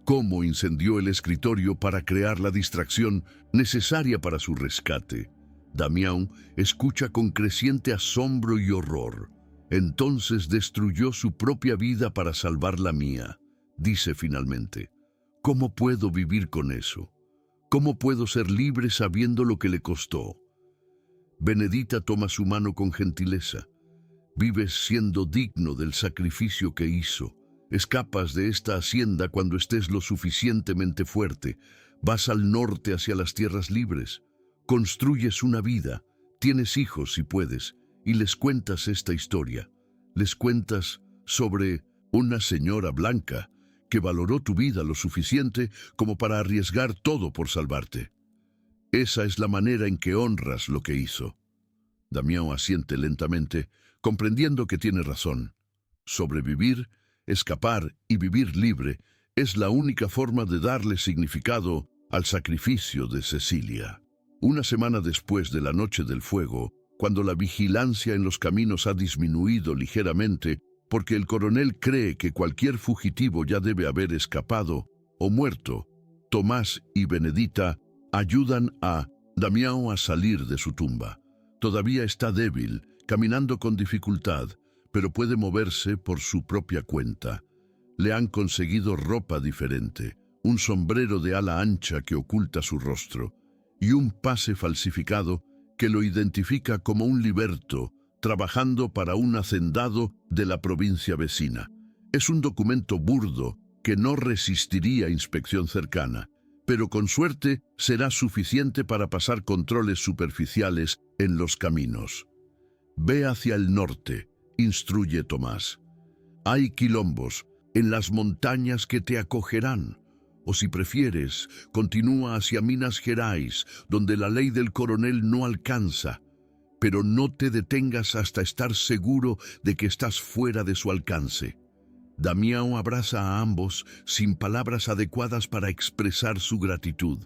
S2: cómo incendió el escritorio para crear la distracción necesaria para su rescate. Damião escucha con creciente asombro y horror. Entonces destruyó su propia vida para salvar la mía, dice finalmente. ¿Cómo puedo vivir con eso? ¿Cómo puedo ser libre sabiendo lo que le costó? Benedita toma su mano con gentileza. Vives siendo digno del sacrificio que hizo. Escapas de esta hacienda cuando estés lo suficientemente fuerte. Vas al norte hacia las tierras libres. Construyes una vida. Tienes hijos si puedes. Y les cuentas esta historia. Les cuentas sobre una señora blanca que valoró tu vida lo suficiente como para arriesgar todo por salvarte. Esa es la manera en que honras lo que hizo. Damián asiente lentamente, comprendiendo que tiene razón. Sobrevivir, escapar y vivir libre es la única forma de darle significado al sacrificio de Cecilia. Una semana después de la Noche del Fuego, cuando la vigilancia en los caminos ha disminuido ligeramente porque el coronel cree que cualquier fugitivo ya debe haber escapado o muerto, Tomás y Benedita ayudan a Damián a salir de su tumba. Todavía está débil, caminando con dificultad, pero puede moverse por su propia cuenta. Le han conseguido ropa diferente, un sombrero de ala ancha que oculta su rostro y un pase falsificado que lo identifica como un liberto trabajando para un hacendado de la provincia vecina. Es un documento burdo que no resistiría inspección cercana, pero con suerte será suficiente para pasar controles superficiales en los caminos. Ve hacia el norte, instruye Tomás. Hay quilombos en las montañas que te acogerán. O si prefieres, continúa hacia Minas Gerais, donde la ley del coronel no alcanza. Pero no te detengas hasta estar seguro de que estás fuera de su alcance. Damián abraza a ambos sin palabras adecuadas para expresar su gratitud,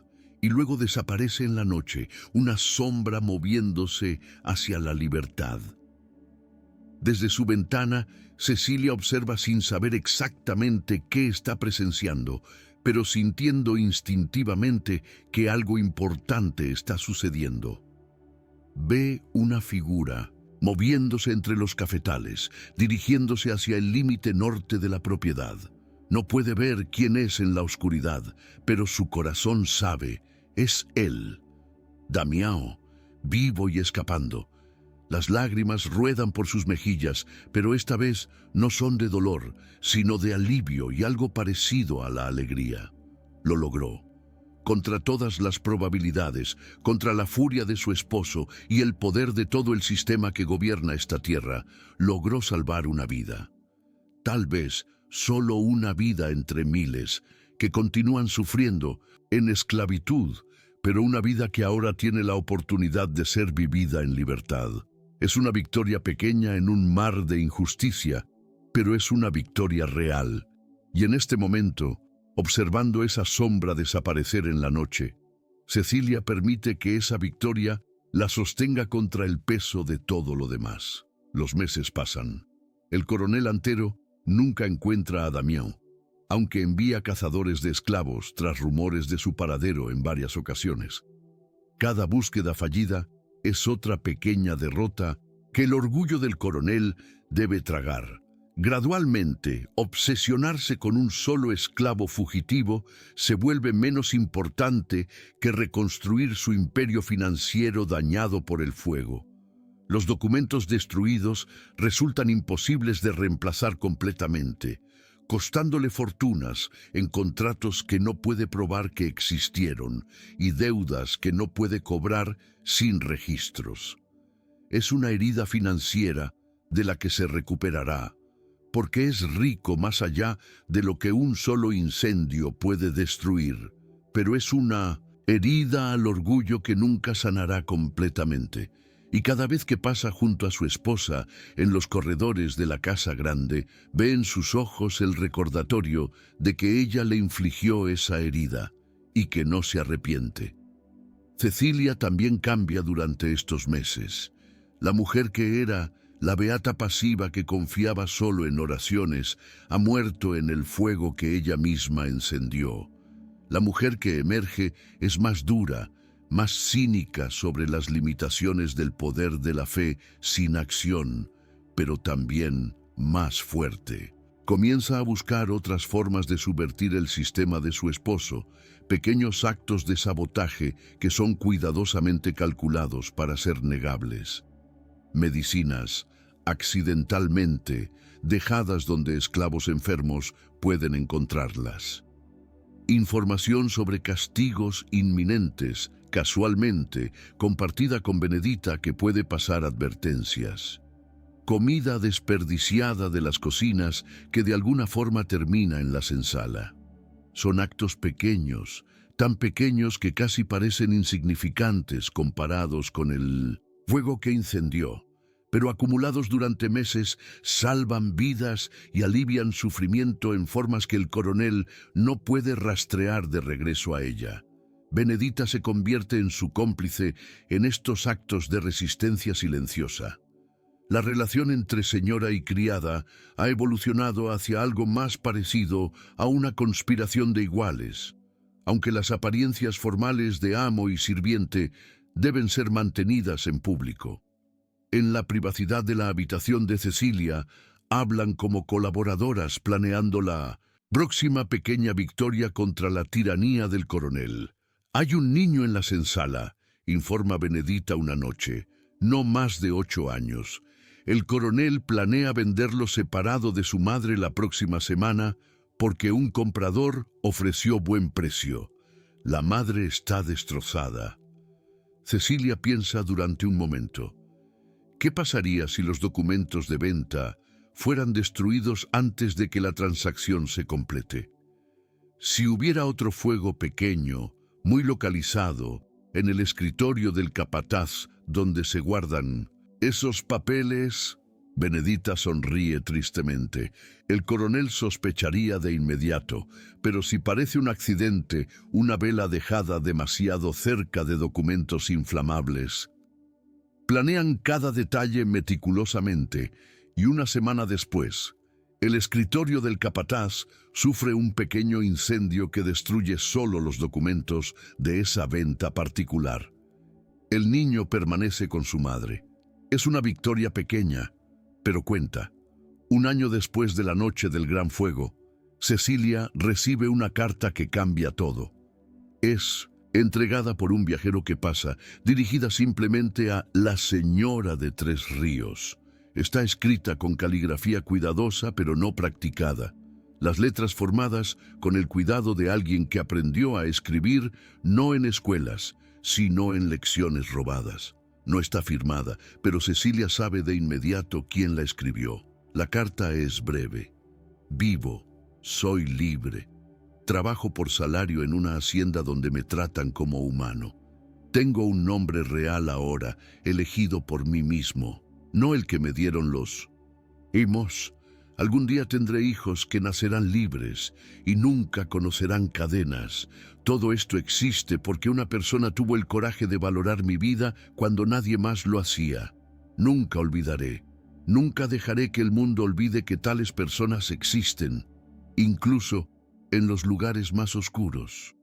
S2: y luego desaparece en la noche, una sombra moviéndose hacia la libertad. Desde su ventana, Cecilia observa sin saber exactamente qué está presenciando, pero sintiendo instintivamente que algo importante está sucediendo. Ve una figura moviéndose entre los cafetales, dirigiéndose hacia el límite norte de la propiedad. No puede ver quién es en la oscuridad, pero su corazón sabe, es él. Damián, vivo y escapando. Las lágrimas ruedan por sus mejillas, pero esta vez no son de dolor, sino de alivio y algo parecido a la alegría. Lo logró. Contra todas las probabilidades, contra la furia de su esposo y el poder de todo el sistema que gobierna esta tierra, logró salvar una vida. Tal vez solo una vida entre miles, que continúan sufriendo en esclavitud, pero una vida que ahora tiene la oportunidad de ser vivida en libertad. Es una victoria pequeña en un mar de injusticia, pero es una victoria real. Y en este momento, observando esa sombra desaparecer en la noche, Cecilia permite que esa victoria la sostenga contra el peso de todo lo demás. Los meses pasan. El coronel Antero nunca encuentra a Damián, aunque envía cazadores de esclavos tras rumores de su paradero en varias ocasiones. Cada búsqueda fallida es otra pequeña derrota que el orgullo del coronel debe tragar. Gradualmente, obsesionarse con un solo esclavo fugitivo se vuelve menos importante que reconstruir su imperio financiero dañado por el fuego. Los documentos destruidos resultan imposibles de reemplazar completamente, costándole fortunas en contratos que no puede probar que existieron y deudas que no puede cobrar sin registros. Es una herida financiera de la que se recuperará, porque es rico más allá de lo que un solo incendio puede destruir, pero es una herida al orgullo que nunca sanará completamente. Y cada vez que pasa junto a su esposa en los corredores de la casa grande, ve en sus ojos el recordatorio de que ella le infligió esa herida y que no se arrepiente. Cecilia también cambia durante estos meses. La mujer que era, la beata pasiva que confiaba solo en oraciones, ha muerto en el fuego que ella misma encendió. La mujer que emerge es más dura, más cínica sobre las limitaciones del poder de la fe sin acción, pero también más fuerte. Comienza a buscar otras formas de subvertir el sistema de su esposo, pequeños actos de sabotaje que son cuidadosamente calculados para ser negables. Medicinas, accidentalmente, dejadas donde esclavos enfermos pueden encontrarlas. Información sobre castigos inminentes, casualmente, compartida con Benedita que puede pasar advertencias. Comida desperdiciada de las cocinas que de alguna forma termina en la senzala. Son actos pequeños, tan pequeños que casi parecen insignificantes comparados con el fuego que incendió, pero acumulados durante meses salvan vidas y alivian sufrimiento en formas que el coronel no puede rastrear de regreso a ella. Benedita se convierte en su cómplice en estos actos de resistencia silenciosa. La relación entre señora y criada ha evolucionado hacia algo más parecido a una conspiración de iguales, aunque las apariencias formales de amo y sirviente deben ser mantenidas en público. En la privacidad de la habitación de Cecilia, hablan como colaboradoras planeando la próxima pequeña victoria contra la tiranía del coronel. «Hay un niño en la senzala», informa Benedita una noche, no más de 8 años. El coronel planea venderlo separado de su madre la próxima semana porque un comprador ofreció buen precio. La madre está destrozada. Cecilia piensa durante un momento. ¿Qué pasaría si los documentos de venta fueran destruidos antes de que la transacción se complete? Si hubiera otro fuego pequeño, muy localizado, en el escritorio del capataz donde se guardan esos papeles, Benedita sonríe tristemente. El coronel sospecharía de inmediato, pero si parece un accidente, una vela dejada demasiado cerca de documentos inflamables. Planean cada detalle meticulosamente y una semana después, el escritorio del capataz sufre un pequeño incendio que destruye solo los documentos de esa venta particular. El niño permanece con su madre. Es una victoria pequeña, pero cuenta. Un año después de la noche del gran fuego, Cecilia recibe una carta que cambia todo. Es entregada por un viajero que pasa, dirigida simplemente a la señora de Tres Ríos. Está escrita con caligrafía cuidadosa pero no practicada. Las letras formadas con el cuidado de alguien que aprendió a escribir no en escuelas, sino en lecciones robadas. No está firmada, pero Cecilia sabe de inmediato quién la escribió. La carta es breve. Vivo, soy libre. Trabajo por salario en una hacienda donde me tratan como humano. Tengo un nombre real ahora, elegido por mí mismo, no el que me dieron los hijos. Algún día tendré hijos que nacerán libres y nunca conocerán cadenas. Todo esto existe porque una persona tuvo el coraje de valorar mi vida cuando nadie más lo hacía. Nunca olvidaré, nunca dejaré que el mundo olvide que tales personas existen, incluso en los lugares más oscuros.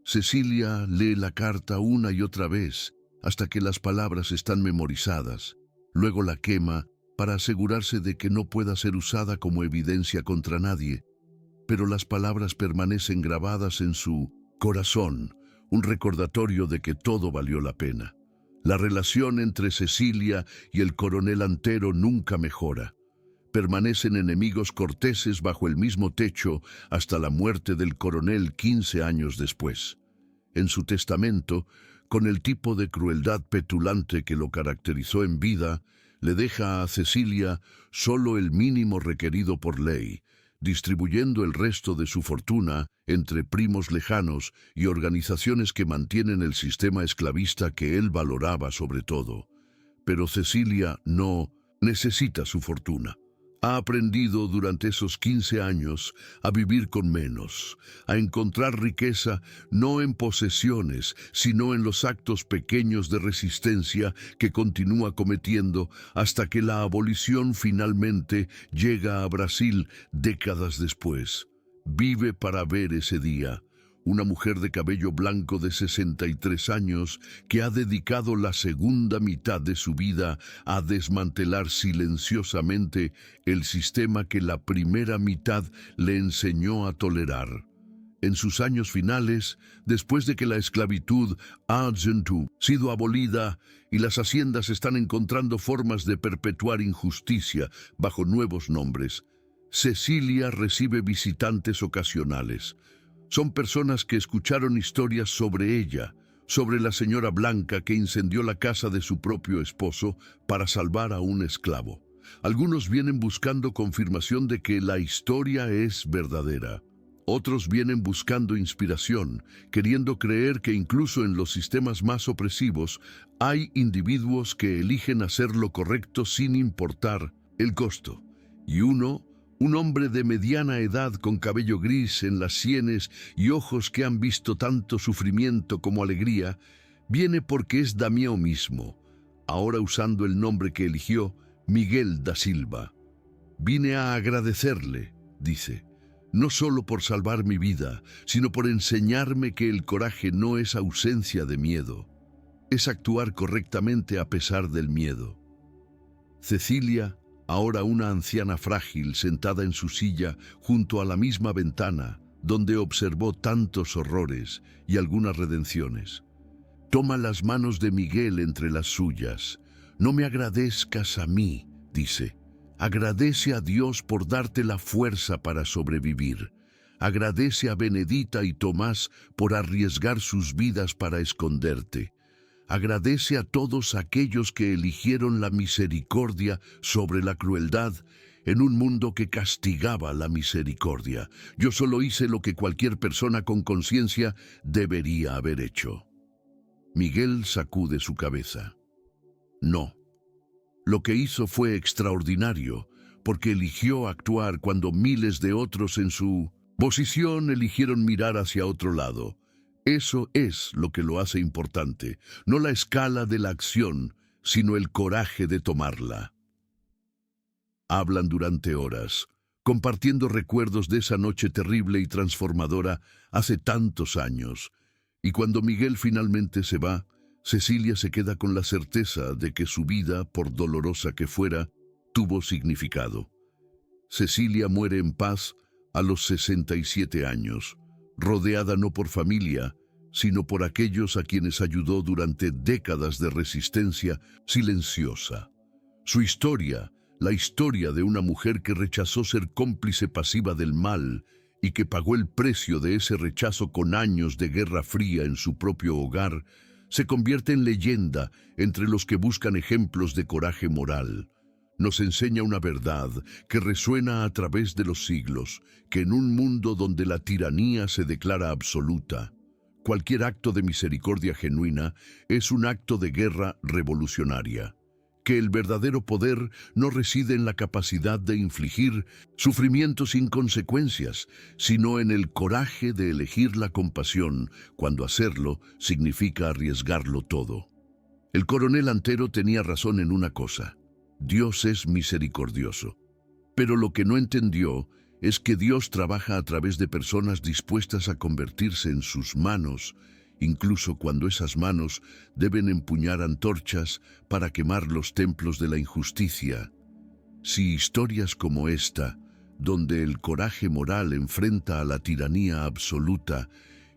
S2: Cecilia lee la carta una y otra vez hasta que las palabras están memorizadas. Luego la quema para asegurarse de que no pueda ser usada como evidencia contra nadie. Pero las palabras permanecen grabadas en su corazón, un recordatorio de que todo valió la pena. La relación entre Cecilia y el coronel Antero nunca mejora. Permanecen enemigos corteses bajo el mismo techo hasta la muerte del coronel 15 años después. En su testamento, con el tipo de crueldad petulante que lo caracterizó en vida, le deja a Cecilia solo el mínimo requerido por ley, distribuyendo el resto de su fortuna entre primos lejanos y organizaciones que mantienen el sistema esclavista que él valoraba sobre todo. Pero Cecilia no necesita su fortuna. Ha aprendido durante esos 15 años a vivir con menos, a encontrar riqueza no en posesiones, sino en los actos pequeños de resistencia que continúa cometiendo hasta que la abolición finalmente llega a Brasil décadas después. Vive para ver ese día. Una mujer de cabello blanco de 63 años que ha dedicado la segunda mitad de su vida a desmantelar silenciosamente el sistema que la primera mitad le enseñó a tolerar. En sus años finales, después de que la esclavitud ha sido abolida y las haciendas están encontrando formas de perpetuar injusticia bajo nuevos nombres, Cecilia recibe visitantes ocasionales. Son personas que escucharon historias sobre ella, sobre la señora Blanca que incendió la casa de su propio esposo para salvar a un esclavo. Algunos vienen buscando confirmación de que la historia es verdadera. Otros vienen buscando inspiración, queriendo creer que incluso en los sistemas más opresivos hay individuos que eligen hacer lo correcto sin importar el costo. Y un hombre de mediana edad con cabello gris en las sienes y ojos que han visto tanto sufrimiento como alegría, viene porque es Damião mismo, ahora usando el nombre que eligió, Miguel da Silva. Vine a agradecerle, dice, no solo por salvar mi vida, sino por enseñarme que el coraje no es ausencia de miedo, es actuar correctamente a pesar del miedo. Cecilia, ahora una anciana frágil sentada en su silla junto a la misma ventana, donde observó tantos horrores y algunas redenciones. Toma las manos de Miguel entre las suyas. No me agradezcas a mí, dice. Agradece a Dios por darte la fuerza para sobrevivir. Agradece a Benedita y Tomás por arriesgar sus vidas para esconderte. Agradece a todos aquellos que eligieron la misericordia sobre la crueldad en un mundo que castigaba la misericordia. Yo solo hice lo que cualquier persona con conciencia debería haber hecho. Miguel sacude su cabeza. No. Lo que hizo fue extraordinario, porque eligió actuar cuando miles de otros en su posición eligieron mirar hacia otro lado. Eso es lo que lo hace importante, no la escala de la acción, sino el coraje de tomarla. Hablan durante horas, compartiendo recuerdos de esa noche terrible y transformadora hace tantos años, y cuando Miguel finalmente se va, Cecilia se queda con la certeza de que su vida, por dolorosa que fuera, tuvo significado. Cecilia muere en paz a los 67 años, rodeada no por familia, sino por aquellos a quienes ayudó durante décadas de resistencia silenciosa. Su historia, la historia de una mujer que rechazó ser cómplice pasiva del mal y que pagó el precio de ese rechazo con años de guerra fría en su propio hogar, se convierte en leyenda entre los que buscan ejemplos de coraje moral. Nos enseña una verdad que resuena a través de los siglos, que en un mundo donde la tiranía se declara absoluta, cualquier acto de misericordia genuina es un acto de guerra revolucionaria. Que el verdadero poder no reside en la capacidad de infligir sufrimiento sin consecuencias, sino en el coraje de elegir la compasión, cuando hacerlo significa arriesgarlo todo. El coronel Antero tenía razón en una cosa: Dios es misericordioso. Pero lo que no entendió es que Dios trabaja a través de personas dispuestas a convertirse en sus manos, incluso cuando esas manos deben empuñar antorchas para quemar los templos de la injusticia. Si historias como esta, donde el coraje moral enfrenta a la tiranía absoluta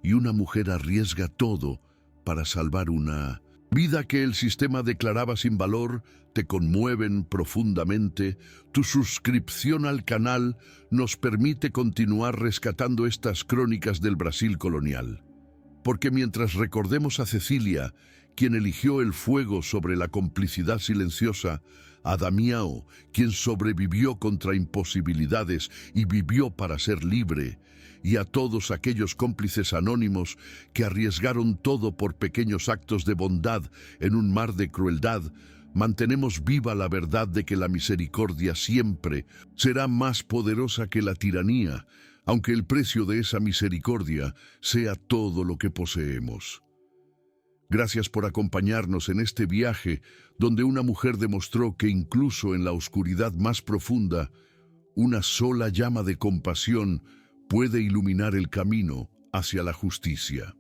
S2: y una mujer arriesga todo para salvar una vida que el sistema declaraba sin valor, te conmueven profundamente, tu suscripción al canal nos permite continuar rescatando estas crónicas del Brasil colonial. Porque mientras recordemos a Cecilia, quien eligió el fuego sobre la complicidad silenciosa, a Damião, quien sobrevivió contra imposibilidades y vivió para ser libre, y a todos aquellos cómplices anónimos que arriesgaron todo por pequeños actos de bondad en un mar de crueldad, mantenemos viva la verdad de que la misericordia siempre será más poderosa que la tiranía, aunque el precio de esa misericordia sea todo lo que poseemos. Gracias por acompañarnos en este viaje donde una mujer demostró que incluso en la oscuridad más profunda, una sola llama de compasión puede iluminar el camino hacia la justicia.